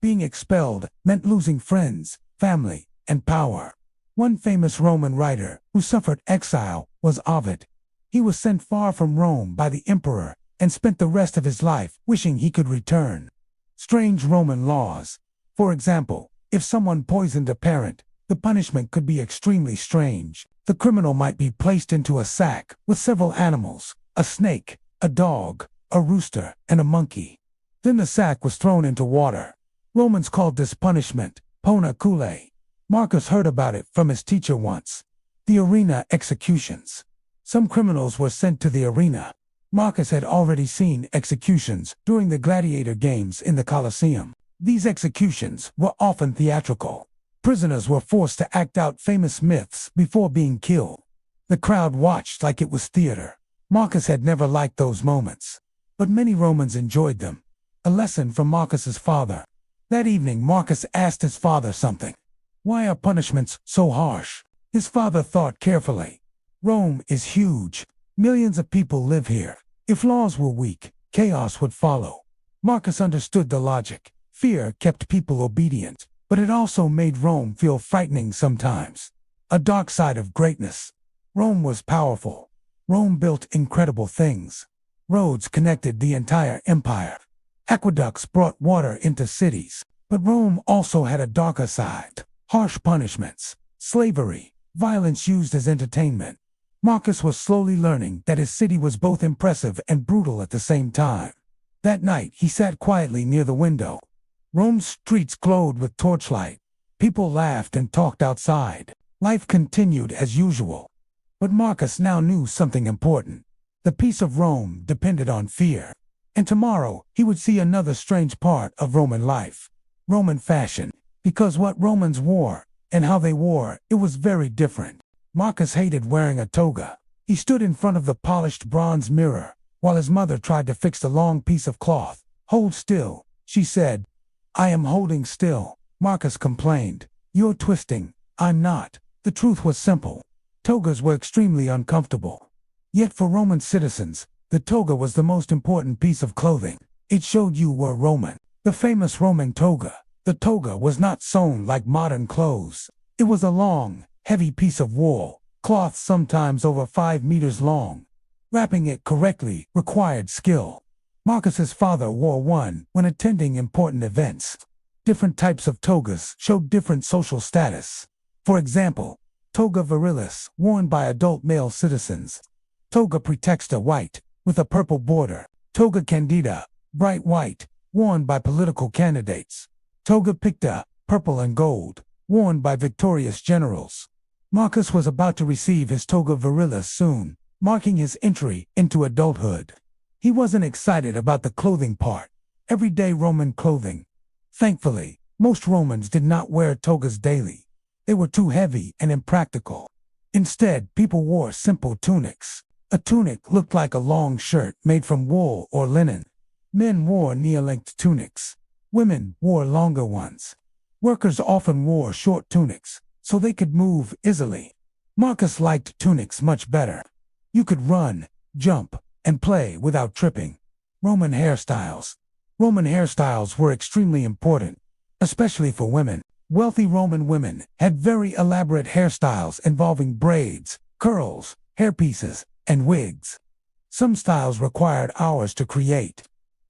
Being expelled meant losing friends, family, and power. One famous Roman writer who suffered exile was Ovid. He was sent far from Rome by the emperor and spent the rest of his life wishing he could return. Strange Roman laws. For example, if someone poisoned a parent, the punishment could be extremely strange. The criminal might be placed into a sack with several animals, a snake, a dog, a rooster, and a monkey. Then the sack was thrown into water. Romans called this punishment pona culae. Marcus heard about it from his teacher once. The arena executions. Some criminals were sent to the arena. Marcus had already seen executions during the Gladiator games in the Colosseum. These executions were often theatrical. Prisoners were forced to act out famous myths before being killed. The crowd watched like it was theater. Marcus had never liked those moments, but many Romans enjoyed them. A lesson from Marcus's father. That evening Marcus asked his father something. "Why are punishments so harsh?" His father thought carefully. "Rome is huge. Millions of people live here. If laws were weak, chaos would follow." Marcus understood the logic. Fear kept people obedient, but it also made Rome feel frightening sometimes. A dark side of greatness. Rome was powerful. Rome built incredible things. Roads connected the entire empire. Aqueducts brought water into cities. But Rome also had a darker side. Harsh punishments, slavery, violence used as entertainment. Marcus was slowly learning that his city was both impressive and brutal at the same time. That night he sat quietly near the window. Rome's streets glowed with torchlight. People laughed and talked outside. Life continued as usual. But Marcus now knew something important. The peace of Rome depended on fear. And tomorrow he would see another strange part of Roman life. Roman fashion. Because what Romans wore, and how they wore, it was very different. Marcus hated wearing a toga. He stood in front of the polished bronze mirror, while his mother tried to fix the long piece of cloth "Hold still," she said. "I am holding still," Marcus complained. "You're twisting." "I'm not." The truth was simple. Togas were extremely uncomfortable. Yet for Roman citizens, the toga was the most important piece of clothing. It showed you were Roman. The famous Roman toga. The toga was not sewn like modern clothes. It was a long, heavy piece of wool, cloth sometimes over 5 meters long. Wrapping it correctly required skill. Marcus's father wore one when attending important events. Different types of togas showed different social status. For example, toga virilis, worn by adult male citizens. Toga praetexta, white, with a purple border. Toga candida, bright white, worn by political candidates. Toga picta, purple and gold, worn by victorious generals. Marcus was about to receive his toga virilis soon, marking his entry into adulthood. He wasn't excited about the clothing part. Everyday Roman clothing. Thankfully, most Romans did not wear togas daily. They were too heavy and impractical. Instead, people wore simple tunics. A tunic looked like a long shirt made from wool or linen. Men wore knee-length tunics. Women wore longer ones. Workers often wore short tunics, so they could move easily. Marcus liked tunics much better. You could run, jump, and play without tripping. Roman hairstyles. Roman hairstyles were extremely important, especially for women. Wealthy Roman women had very elaborate hairstyles involving braids, curls, hairpieces, and wigs. Some styles required hours to create.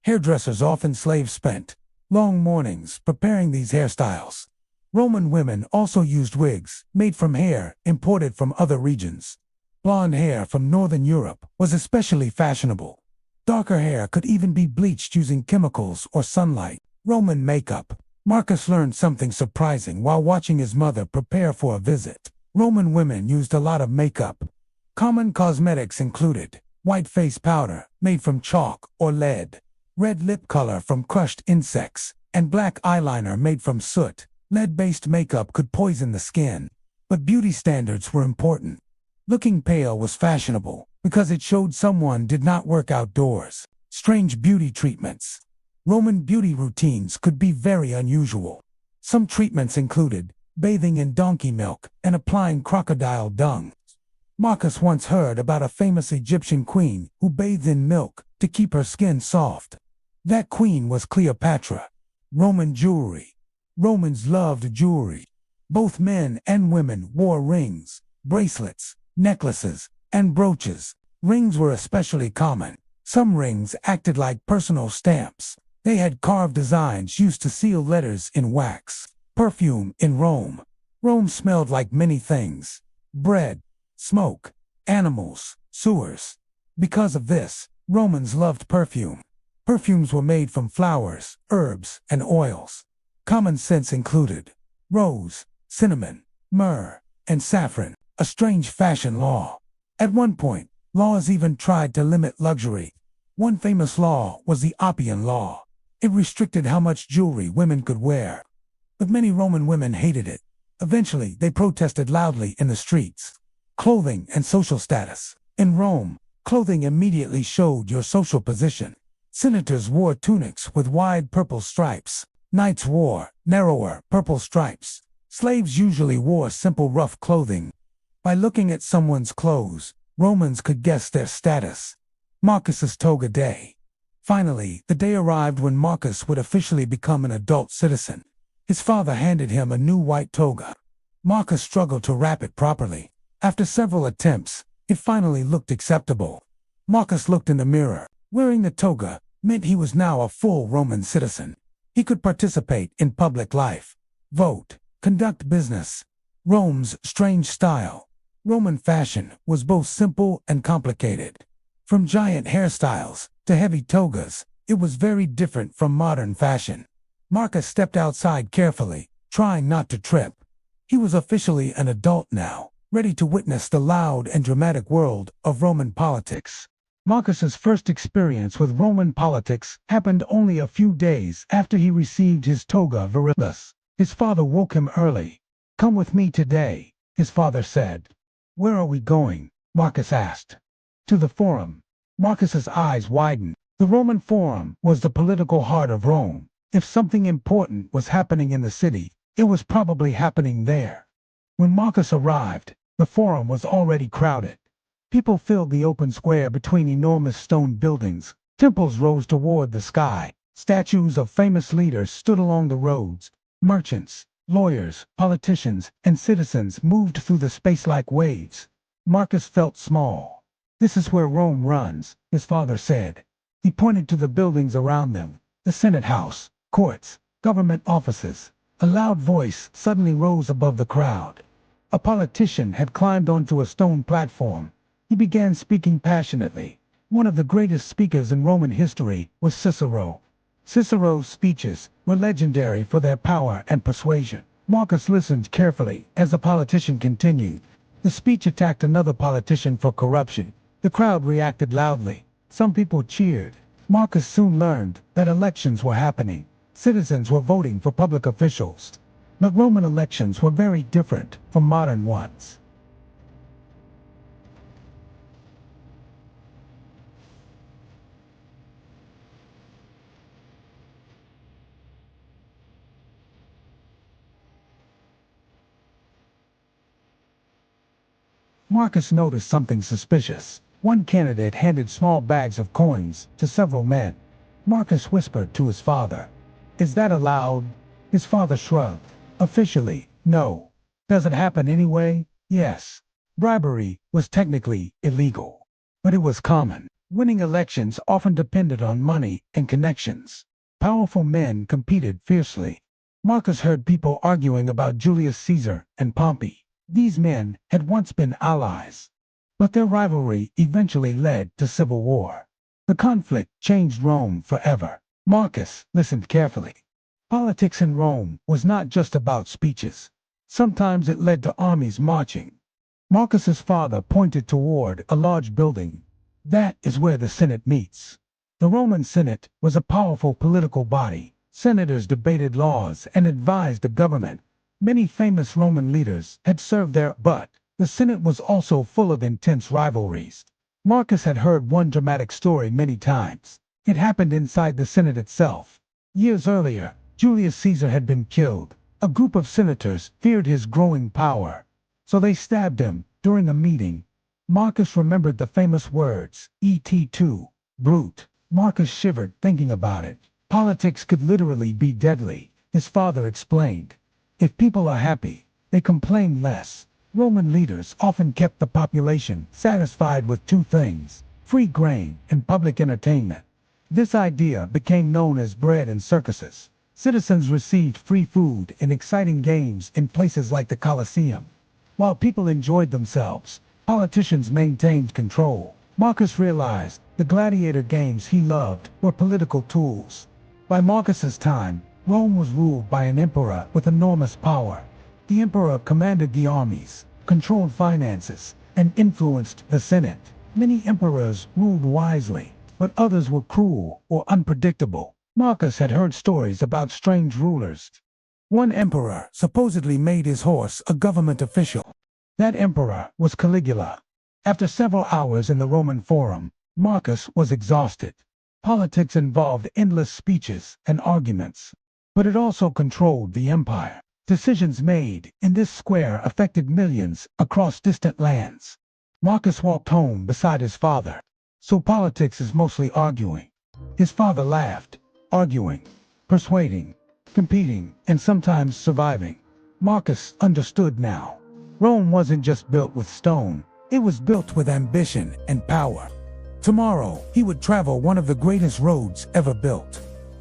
Hairdressers often spent long mornings preparing these hairstyles. Roman women also used wigs made from hair imported from other regions. Blonde hair from Northern Europe was especially fashionable. Darker hair could even be bleached using chemicals or sunlight. Roman makeup. Marcus learned something surprising while watching his mother prepare for a visit. Roman women used a lot of makeup. Common cosmetics included white face powder made from chalk or lead, red lip color from crushed insects, and black eyeliner made from soot. Lead-based makeup could poison the skin, but beauty standards were important. Looking pale was fashionable because it showed someone did not work outdoors. Strange beauty treatments. Roman beauty routines could be very unusual. Some treatments included bathing in donkey milk and applying crocodile dung. Marcus once heard about a famous Egyptian queen who bathed in milk to keep her skin soft. That queen was Cleopatra. Roman jewelry. Romans loved jewelry. Both men and women wore rings, bracelets, necklaces, and brooches. Rings were especially common. Some rings acted like personal stamps. They had carved designs used to seal letters in wax. Perfume in Rome. Rome smelled like many things: bread, smoke, animals, sewers. Because of this, Romans loved perfume. Perfumes were made from flowers, herbs, and oils. Common scents included rose, cinnamon, myrrh, and saffron. A strange fashion law. At one point, laws even tried to limit luxury. One famous law was the Appian Law. It restricted how much jewelry women could wear. But many Roman women hated it. Eventually, they protested loudly in the streets. Clothing and social status. In Rome, clothing immediately showed your social position. Senators wore tunics with wide purple stripes. Knights wore narrower purple stripes. Slaves usually wore simple rough clothing. By looking at someone's clothes, Romans could guess their status. Marcus's toga day. Finally, the day arrived when Marcus would officially become an adult citizen. His father handed him a new white toga. Marcus struggled to wrap it properly. After several attempts, it finally looked acceptable. Marcus looked in the mirror. Wearing the toga meant he was now a full Roman citizen. He could participate in public life, vote, conduct business. Rome's strange style. Roman fashion was both simple and complicated. From giant hairstyles to heavy togas, it was very different from modern fashion. Marcus stepped outside carefully, trying not to trip. He was officially an adult now, ready to witness the loud and dramatic world of Roman politics. Marcus's first experience with Roman politics happened only a few days after he received his toga virilis. His father woke him early. "Come with me today," his father said. "Where are we going?" Marcus asked. "To the Forum." Marcus's eyes widened. The Roman Forum was the political heart of Rome. If something important was happening in the city, it was probably happening there. When Marcus arrived, the Forum was already crowded. People filled the open square between enormous stone buildings. Temples rose toward the sky. Statues of famous leaders stood along the roads. Merchants, lawyers, politicians, and citizens moved through the space like waves. Marcus felt small. "This is where Rome runs," his father said. He pointed to the buildings around them, the Senate House, courts, government offices. A loud voice suddenly rose above the crowd. A politician had climbed onto a stone platform. He began speaking passionately. One of the greatest speakers in Roman history was Cicero. Cicero's speeches were legendary for their power and persuasion. Marcus listened carefully as the politician continued. The speech attacked another politician for corruption. The crowd reacted loudly. Some people cheered. Marcus soon learned that elections were happening. Citizens were voting for public officials. But Roman elections were very different from modern ones. Marcus noticed something suspicious. One candidate handed small bags of coins to several men. Marcus whispered to his father, "Is that allowed?" His father shrugged. "Officially, no. Does it happen anyway? Yes." Bribery was technically illegal, but it was common. Winning elections often depended on money and connections. Powerful men competed fiercely. Marcus heard people arguing about Julius Caesar and Pompey. These men had once been allies, but their rivalry eventually led to civil war. The conflict changed Rome forever. Marcus listened carefully. Politics in Rome was not just about speeches. Sometimes it led to armies marching. Marcus's father pointed toward a large building. "That is where the Senate meets." The Roman Senate was a powerful political body. Senators debated laws and advised the government. Many famous Roman leaders had served there, but the Senate was also full of intense rivalries. Marcus had heard one dramatic story many times. It happened inside the Senate itself. Years earlier, Julius Caesar had been killed. A group of senators feared his growing power, so they stabbed him during a meeting. Marcus remembered the famous words, "Et tu, brute." Marcus shivered thinking about it. Politics could literally be deadly, his father explained. If people are happy, they complain less. Roman leaders often kept the population satisfied with two things: free grain and public entertainment. This idea became known as bread and circuses. Citizens received free food and exciting games in places like the Colosseum. While people enjoyed themselves, politicians maintained control. Marcus realized the gladiator games he loved were political tools. By Marcus's time, Rome was ruled by an emperor with enormous power. The emperor commanded the armies, controlled finances, and influenced the Senate. Many emperors ruled wisely, but others were cruel or unpredictable. Marcus had heard stories about strange rulers. One emperor supposedly made his horse a government official. That emperor was Caligula. After several hours in the Roman Forum, Marcus was exhausted. Politics involved endless speeches and arguments, but it also controlled the empire. Decisions made in this square affected millions across distant lands. Marcus walked home beside his father. "So politics is mostly arguing." His father laughed. "Arguing, persuading, competing, and sometimes surviving." Marcus understood now. Rome wasn't just built with stone. It was built with ambition and power. Tomorrow, he would travel one of the greatest roads ever built.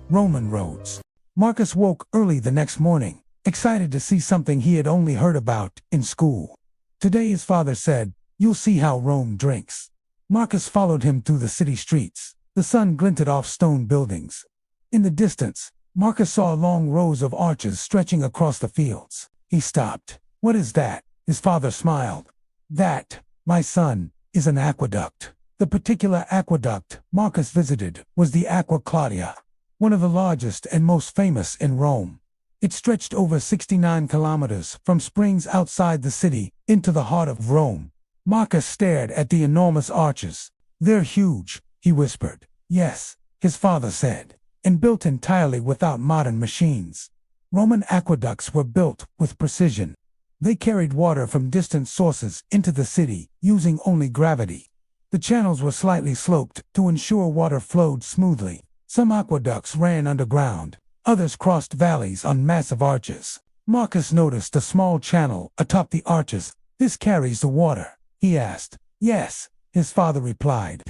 Roman roads. Marcus woke early the next morning, excited to see something he had only heard about in school. Today, his father said, "You'll see how Rome drinks." Marcus followed him through the city streets. The sun glinted off stone buildings. In the distance, Marcus saw long rows of arches stretching across the fields. He stopped. "What is that?" His father smiled. "That, my son, is an aqueduct." The particular aqueduct Marcus visited was the Aqua Claudia, one of the largest and most famous in Rome. It stretched over 69 kilometers from springs outside the city into the heart of Rome. Marcus stared at the enormous arches. "They're huge," he whispered. "Yes, his father said, and built entirely without modern machines. Roman aqueducts were built with precision. They carried water from distant sources into the city using only gravity. The channels were slightly sloped to ensure water flowed smoothly. Some aqueducts ran underground. Others crossed valleys on massive arches. Marcus noticed a small channel atop the arches. "This carries the water?" he asked. "Yes," his father replied.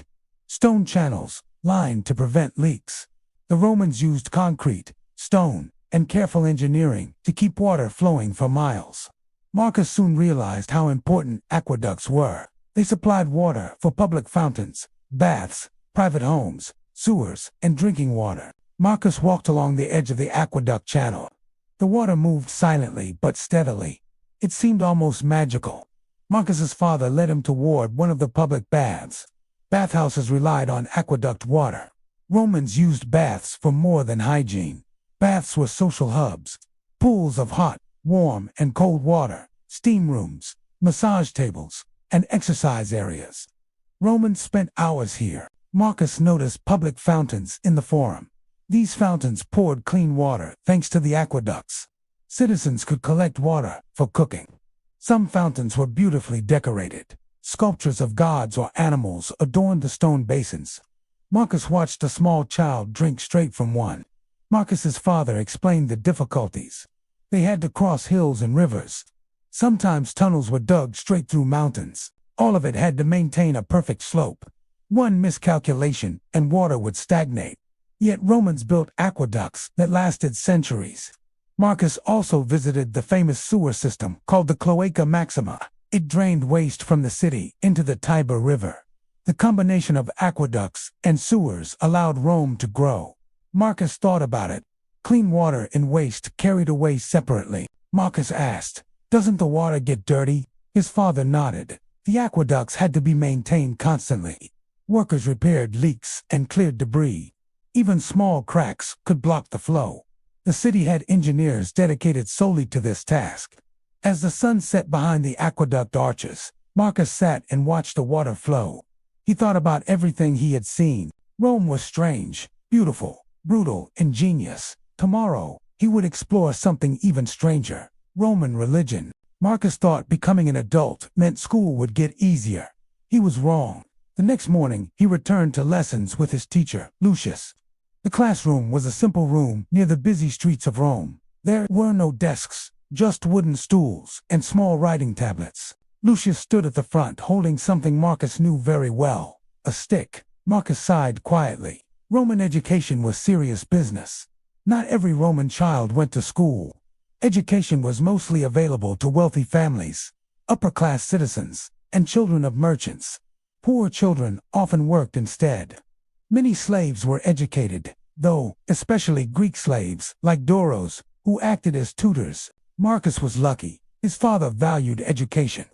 Stone channels, lined to prevent leaks. The Romans used concrete, stone, and careful engineering to keep water flowing for miles. Marcus soon realized how important aqueducts were. They supplied water for public fountains, baths, private homes, sewers, and drinking water. Marcus walked along the edge of the aqueduct channel. The water moved silently but steadily. It seemed almost magical. Marcus's father led him toward one of the public baths. Bathhouses relied on aqueduct water. Romans used baths for more than hygiene. Baths were social hubs, pools of hot, warm, and cold water, steam rooms, massage tables, and exercise areas. Romans spent hours here. Marcus noticed public fountains in the forum. These fountains poured clean water thanks to the aqueducts. Citizens could collect water for cooking. Some fountains were beautifully decorated. Sculptures of gods or animals adorned the stone basins. Marcus watched a small child drink straight from one. Marcus's father explained the difficulties. They had to cross hills and rivers. Sometimes tunnels were dug straight through mountains. All of it had to maintain a perfect slope. One miscalculation and water would stagnate. Yet Romans built aqueducts that lasted centuries. Marcus also visited the famous sewer system called the Cloaca Maxima. It drained waste from the city into the Tiber River. The combination of aqueducts and sewers allowed Rome to grow. Marcus thought about it. Clean water and waste carried away separately. Marcus asked, "Doesn't the water get dirty?" His father nodded. The aqueducts had to be maintained constantly. Workers repaired leaks and cleared debris. Even small cracks could block the flow. The city had engineers dedicated solely to this task. As the sun set behind the aqueduct arches, Marcus sat and watched the water flow. He thought about everything he had seen. Rome was strange, beautiful, brutal, ingenious. Tomorrow, he would explore something even stranger: Roman religion. Marcus thought becoming an adult meant school would get easier. He was wrong. The next morning, he returned to lessons with his teacher, Lucius. The classroom was a simple room near the busy streets of Rome. There were no desks, just wooden stools and small writing tablets. Lucius stood at the front holding something Marcus knew very well: a stick. Marcus sighed quietly. Roman education was serious business. Not every Roman child went to school. Education was mostly available to wealthy families, upper-class citizens, and children of merchants. Poor children often worked instead. Many slaves were educated, though, especially Greek slaves, like Doros, who acted as tutors. Marcus was lucky. His father valued education.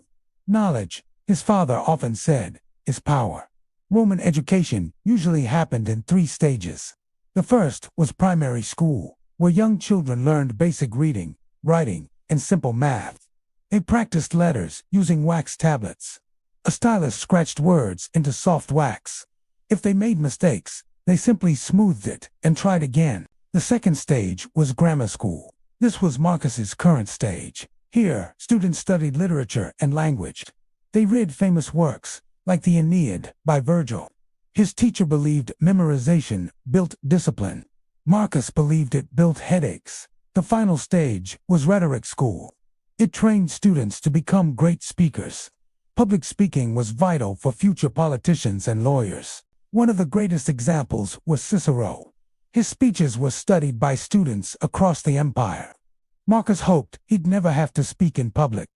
Knowledge, his father often said, is power. Roman education usually happened in 3 stages. The first was primary school, where young children learned basic reading, writing, and simple math. They practiced letters using wax tablets. A stylus scratched words into soft wax. If they made mistakes, they simply smoothed it and tried again. The second stage was grammar school. This was Marcus's current stage. Here, students studied literature and language. They read famous works, like the Aeneid by Virgil. His teacher believed memorization built discipline. Marcus believed it built headaches. The final stage was rhetoric school. It trained students to become great speakers. Public speaking was vital for future politicians and lawyers. One of the greatest examples was Cicero. His speeches were studied by students across the empire. Marcus hoped he'd never have to speak in public.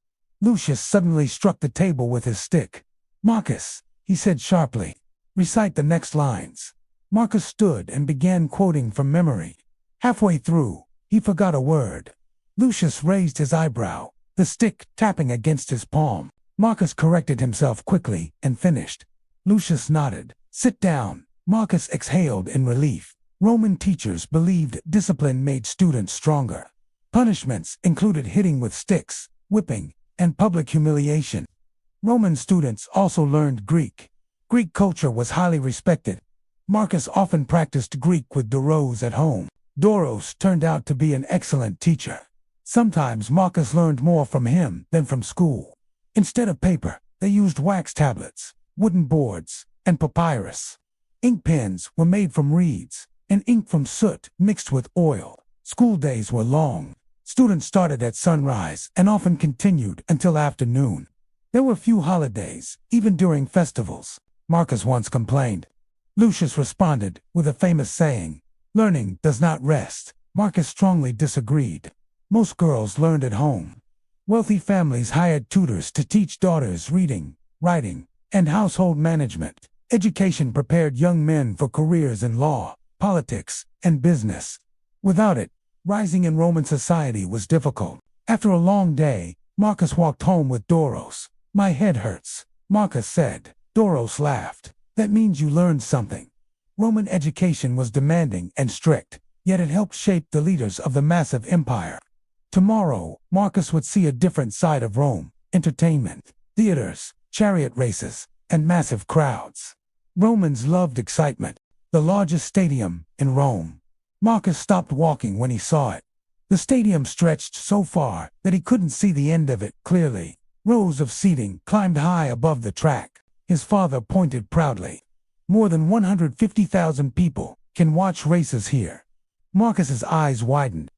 Lucius suddenly struck the table with his stick. "Marcus," he said sharply, "recite the next lines." Marcus stood and began quoting from memory. Halfway through, he forgot a word. Lucius raised his eyebrow, the stick tapping against his palm. Marcus corrected himself quickly and finished. Lucius nodded. "Sit down." Marcus exhaled in relief. Roman teachers believed discipline made students stronger. Punishments included hitting with sticks, whipping, and public humiliation. Roman students also learned Greek. Greek culture was highly respected. Marcus often practiced Greek with Doros at home. Doros turned out to be an excellent teacher. Sometimes Marcus learned more from him than from school. Instead of paper, they used wax tablets, wooden boards, and papyrus. Ink pens were made from reeds, and ink from soot mixed with oil. School days were long. Students started at sunrise and often continued until afternoon. There were few holidays, even during festivals, Marcus once complained. Lucius responded with a famous saying, "Learning does not rest." Marcus strongly disagreed. Most girls learned at home. Wealthy families hired tutors to teach daughters reading, writing, and household management. Education prepared young men for careers in law, politics, and business. Without it, rising in Roman society was difficult. After a long day, Marcus walked home with Doros. "My head hurts," Marcus said. Doros laughed. "That means you learned something." Roman education was demanding and strict, yet it helped shape the leaders of the massive empire. Tomorrow, Marcus would see a different side of Rome: entertainment, theaters, chariot races, and massive crowds. Romans loved excitement. The largest stadium in Rome. Marcus stopped walking when he saw it. The stadium stretched so far that he couldn't see the end of it clearly. Rows of seating climbed high above the track. His father pointed proudly. "More than 150,000 people can watch races here." Marcus's eyes widened.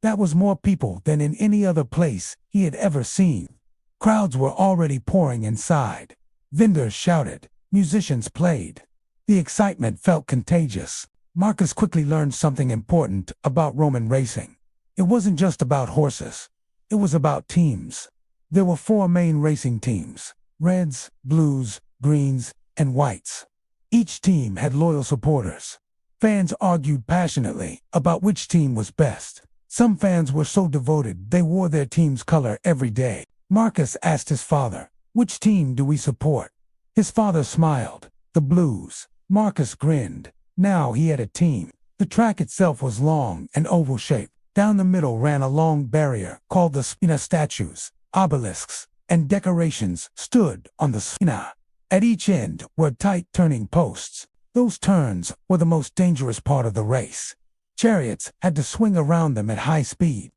That was more people than in any other place he had ever seen. Crowds were already pouring inside. Vendors shouted. Musicians played. The excitement felt contagious. Marcus quickly learned something important about Roman racing. It wasn't just about horses. It was about teams. There were 4 main racing teams: reds, blues, greens, and whites. Each team had loyal supporters. Fans argued passionately about which team was best. Some fans were so devoted they wore their team's color every day. Marcus asked his father, "Which team do we support?" His father smiled. "The Blues." Marcus grinned. Now he had a team. The track itself was long and oval-shaped. Down the middle ran a long barrier called the spina. Statues, obelisks, and decorations stood on the spina. At each end were tight turning posts. Those turns were the most dangerous part of the race. Chariots had to swing around them at high speed.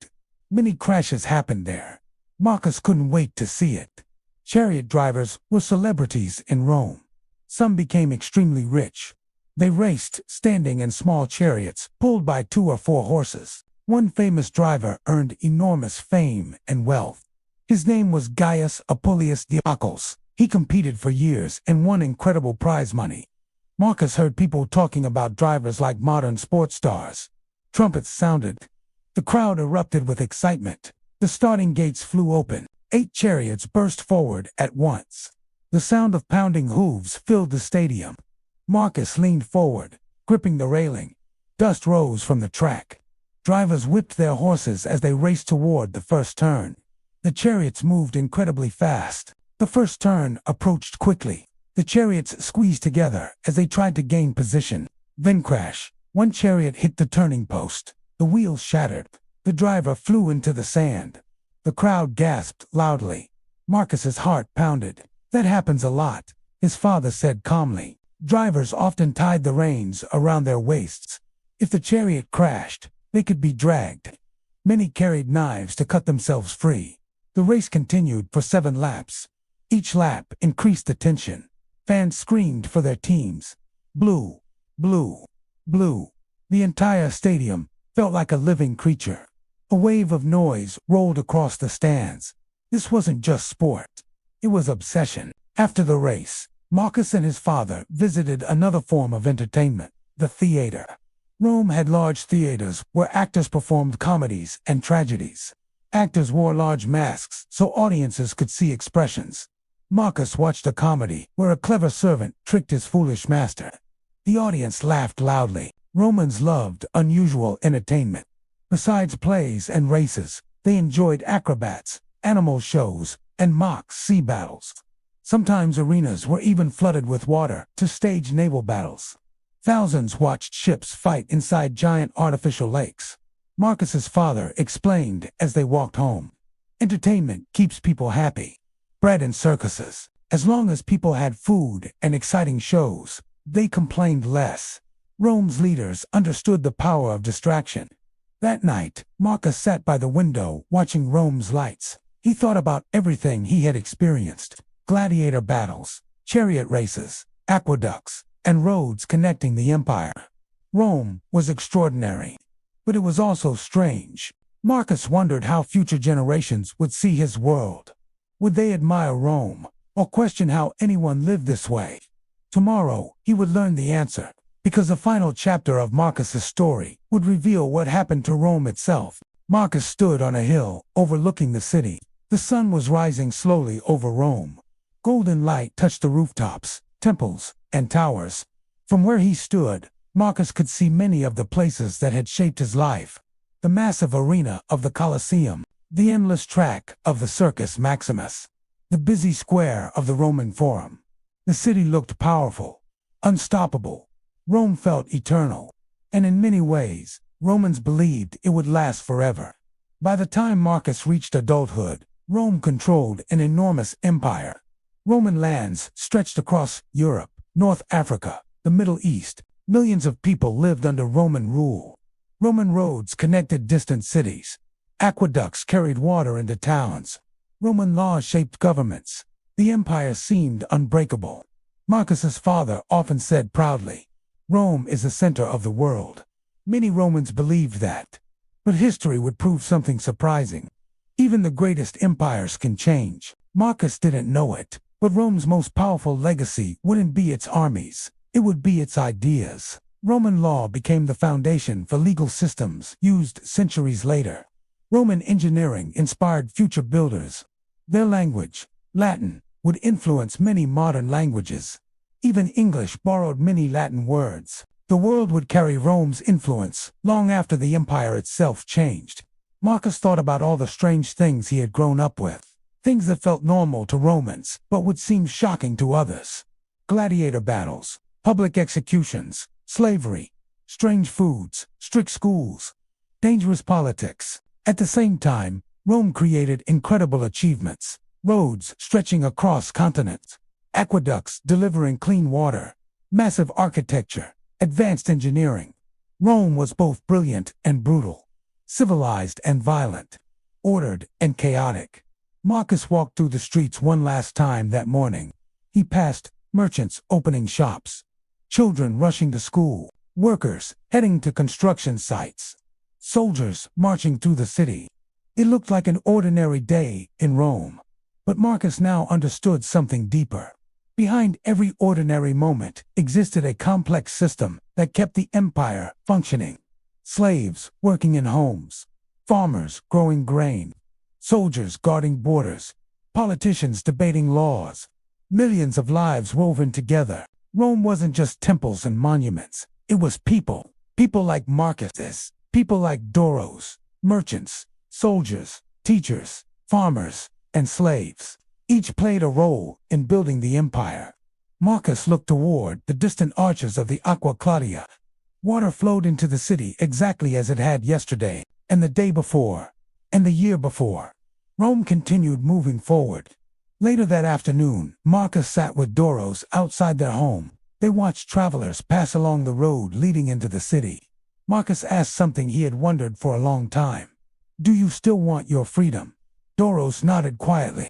Many crashes happened there. Marcus couldn't wait to see it. Chariot drivers were celebrities in Rome. Some became extremely rich. They raced standing in small chariots pulled by 2 or 4 horses. One famous driver earned enormous fame and wealth. His name was Gaius Appius Diocles. He competed for years and won incredible prize money. Marcus heard people talking about drivers like modern sports stars. Trumpets sounded. The crowd erupted with excitement. The starting gates flew open. 8 chariots burst forward at once. The sound of pounding hooves filled the stadium. Marcus leaned forward, gripping the railing. Dust rose from the track. Drivers whipped their horses as they raced toward the first turn. The chariots moved incredibly fast. The first turn approached quickly. The chariots squeezed together as they tried to gain position. Then crash. One chariot hit the turning post. The wheels shattered. The driver flew into the sand. The crowd gasped loudly. Marcus's heart pounded. "That happens a lot," his father said calmly. Drivers often tied the reins around their waists. If the chariot crashed, they could be dragged. Many carried knives to cut themselves free. The race continued for 7 laps. Each lap increased the tension. Fans screamed for their teams. Blue, blue, blue. The entire stadium felt like a living creature. A wave of noise rolled across the stands. This wasn't just sport. It was obsession. After the race, Marcus and his father visited another form of entertainment: the theater. Rome had large theaters where actors performed comedies and tragedies. Actors wore large masks so audiences could see expressions. Marcus watched a comedy where a clever servant tricked his foolish master. The audience laughed loudly. Romans loved unusual entertainment. Besides plays and races, they enjoyed acrobats, animal shows, and mock sea battles. Sometimes arenas were even flooded with water to stage naval battles. Thousands watched ships fight inside giant artificial lakes. Marcus's father explained as they walked home. Entertainment keeps people happy. Bread and circuses. As long as people had food and exciting shows, they complained less. Rome's leaders understood the power of distraction. That night, Marcus sat by the window watching Rome's lights. He thought about everything he had experienced: gladiator battles, chariot races, aqueducts, and roads connecting the empire. Rome was extraordinary, but it was also strange. Marcus wondered how future generations would see his world. Would they admire Rome, or question how anyone lived this way? Tomorrow, he would learn the answer, because the final chapter of Marcus's story would reveal what happened to Rome itself. Marcus stood on a hill overlooking the city. The sun was rising slowly over Rome. Golden light touched the rooftops, temples, and towers. From where he stood, Marcus could see many of the places that had shaped his life. The massive arena of the Colosseum, the endless track of the Circus Maximus, the busy square of the Roman Forum. The city looked powerful, unstoppable. Rome felt eternal, and in many ways, Romans believed it would last forever. By the time Marcus reached adulthood, Rome controlled an enormous empire. Roman lands stretched across Europe, North Africa, the Middle East. Millions of people lived under Roman rule. Roman roads connected distant cities. Aqueducts carried water into towns. Roman laws shaped governments. The empire seemed unbreakable. Marcus's father often said proudly, "Rome is the center of the world." Many Romans believed that. But history would prove something surprising. Even the greatest empires can change. Marcus didn't know it, but Rome's most powerful legacy wouldn't be its armies. It would be its ideas. Roman law became the foundation for legal systems used centuries later. Roman engineering inspired future builders. Their language, Latin, would influence many modern languages. Even English borrowed many Latin words. The world would carry Rome's influence long after the empire itself changed. Marcus thought about all the strange things he had grown up with. Things that felt normal to Romans, but would seem shocking to others. Gladiator battles, public executions, slavery, strange foods, strict schools, dangerous politics. At the same time, Rome created incredible achievements: roads stretching across continents, aqueducts delivering clean water, massive architecture, advanced engineering. Rome was both brilliant and brutal, civilized and violent, ordered and chaotic. Marcus walked through the streets one last time that morning. He passed merchants opening shops, children rushing to school, workers heading to construction sites, soldiers marching through the city. It looked like an ordinary day in Rome. But Marcus now understood something deeper. Behind every ordinary moment existed a complex system that kept the empire functioning. Slaves working in homes, farmers growing grain, soldiers guarding borders, politicians debating laws. Millions of lives woven together. Rome wasn't just temples and monuments. It was people. People like Marcus, people like Doros, merchants, soldiers, teachers, farmers, and slaves. Each played a role in building the empire. Marcus looked toward the distant arches of the Aqua Claudia. Water flowed into the city exactly as it had yesterday, and the day before, and the year before. Rome continued moving forward. Later that afternoon, Marcus sat with Doros outside their home. They watched travelers pass along the road leading into the city. Marcus asked something he had wondered for a long time. "Do you still want your freedom?" Doros nodded quietly.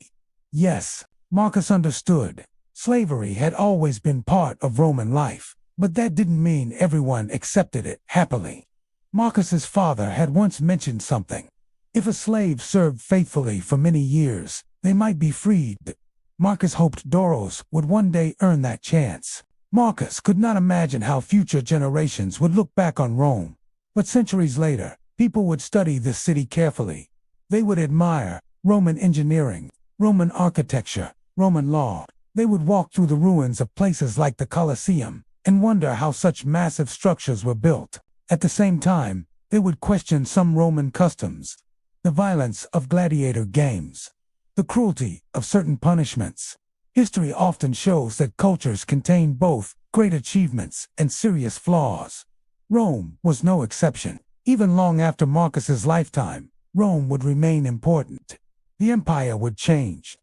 Yes, Marcus understood. Slavery had always been part of Roman life, but that didn't mean everyone accepted it happily. Marcus's father had once mentioned something. If a slave served faithfully for many years, they might be freed. Marcus hoped Doros would one day earn that chance. Marcus could not imagine how future generations would look back on Rome. But centuries later, people would study this city carefully. They would admire Roman engineering, Roman architecture, Roman law. They would walk through the ruins of places like the Colosseum and wonder how such massive structures were built. At the same time, they would question some Roman customs, the violence of gladiator games, the cruelty of certain punishments. History often shows that cultures contain both great achievements and serious flaws. Rome was no exception. Even long after Marcus's lifetime, Rome would remain important. The empire would change.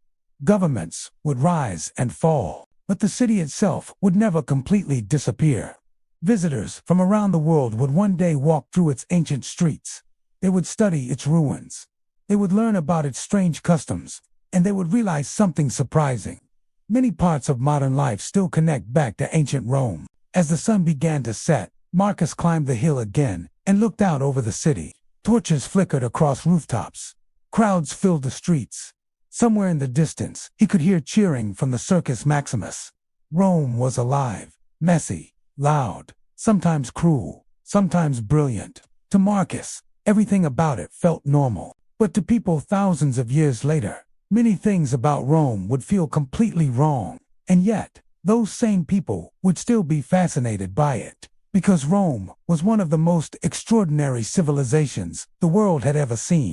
Governments would rise and fall, but the city itself would never completely disappear. Visitors from around the world would one day walk through its ancient streets. They would study its ruins. They would learn about its strange customs, and they would realize something surprising. Many parts of modern life still connect back to ancient Rome. As the sun began to set, Marcus climbed the hill again and looked out over the city. Torches flickered across rooftops. Crowds filled the streets. Somewhere in the distance, he could hear cheering from the Circus Maximus. Rome was alive, messy, loud, sometimes cruel, sometimes brilliant. To Marcus, everything about it felt normal. But to people thousands of years later, many things about Rome would feel completely wrong. And yet, those same people would still be fascinated by it, because Rome was one of the most extraordinary civilizations the world had ever seen.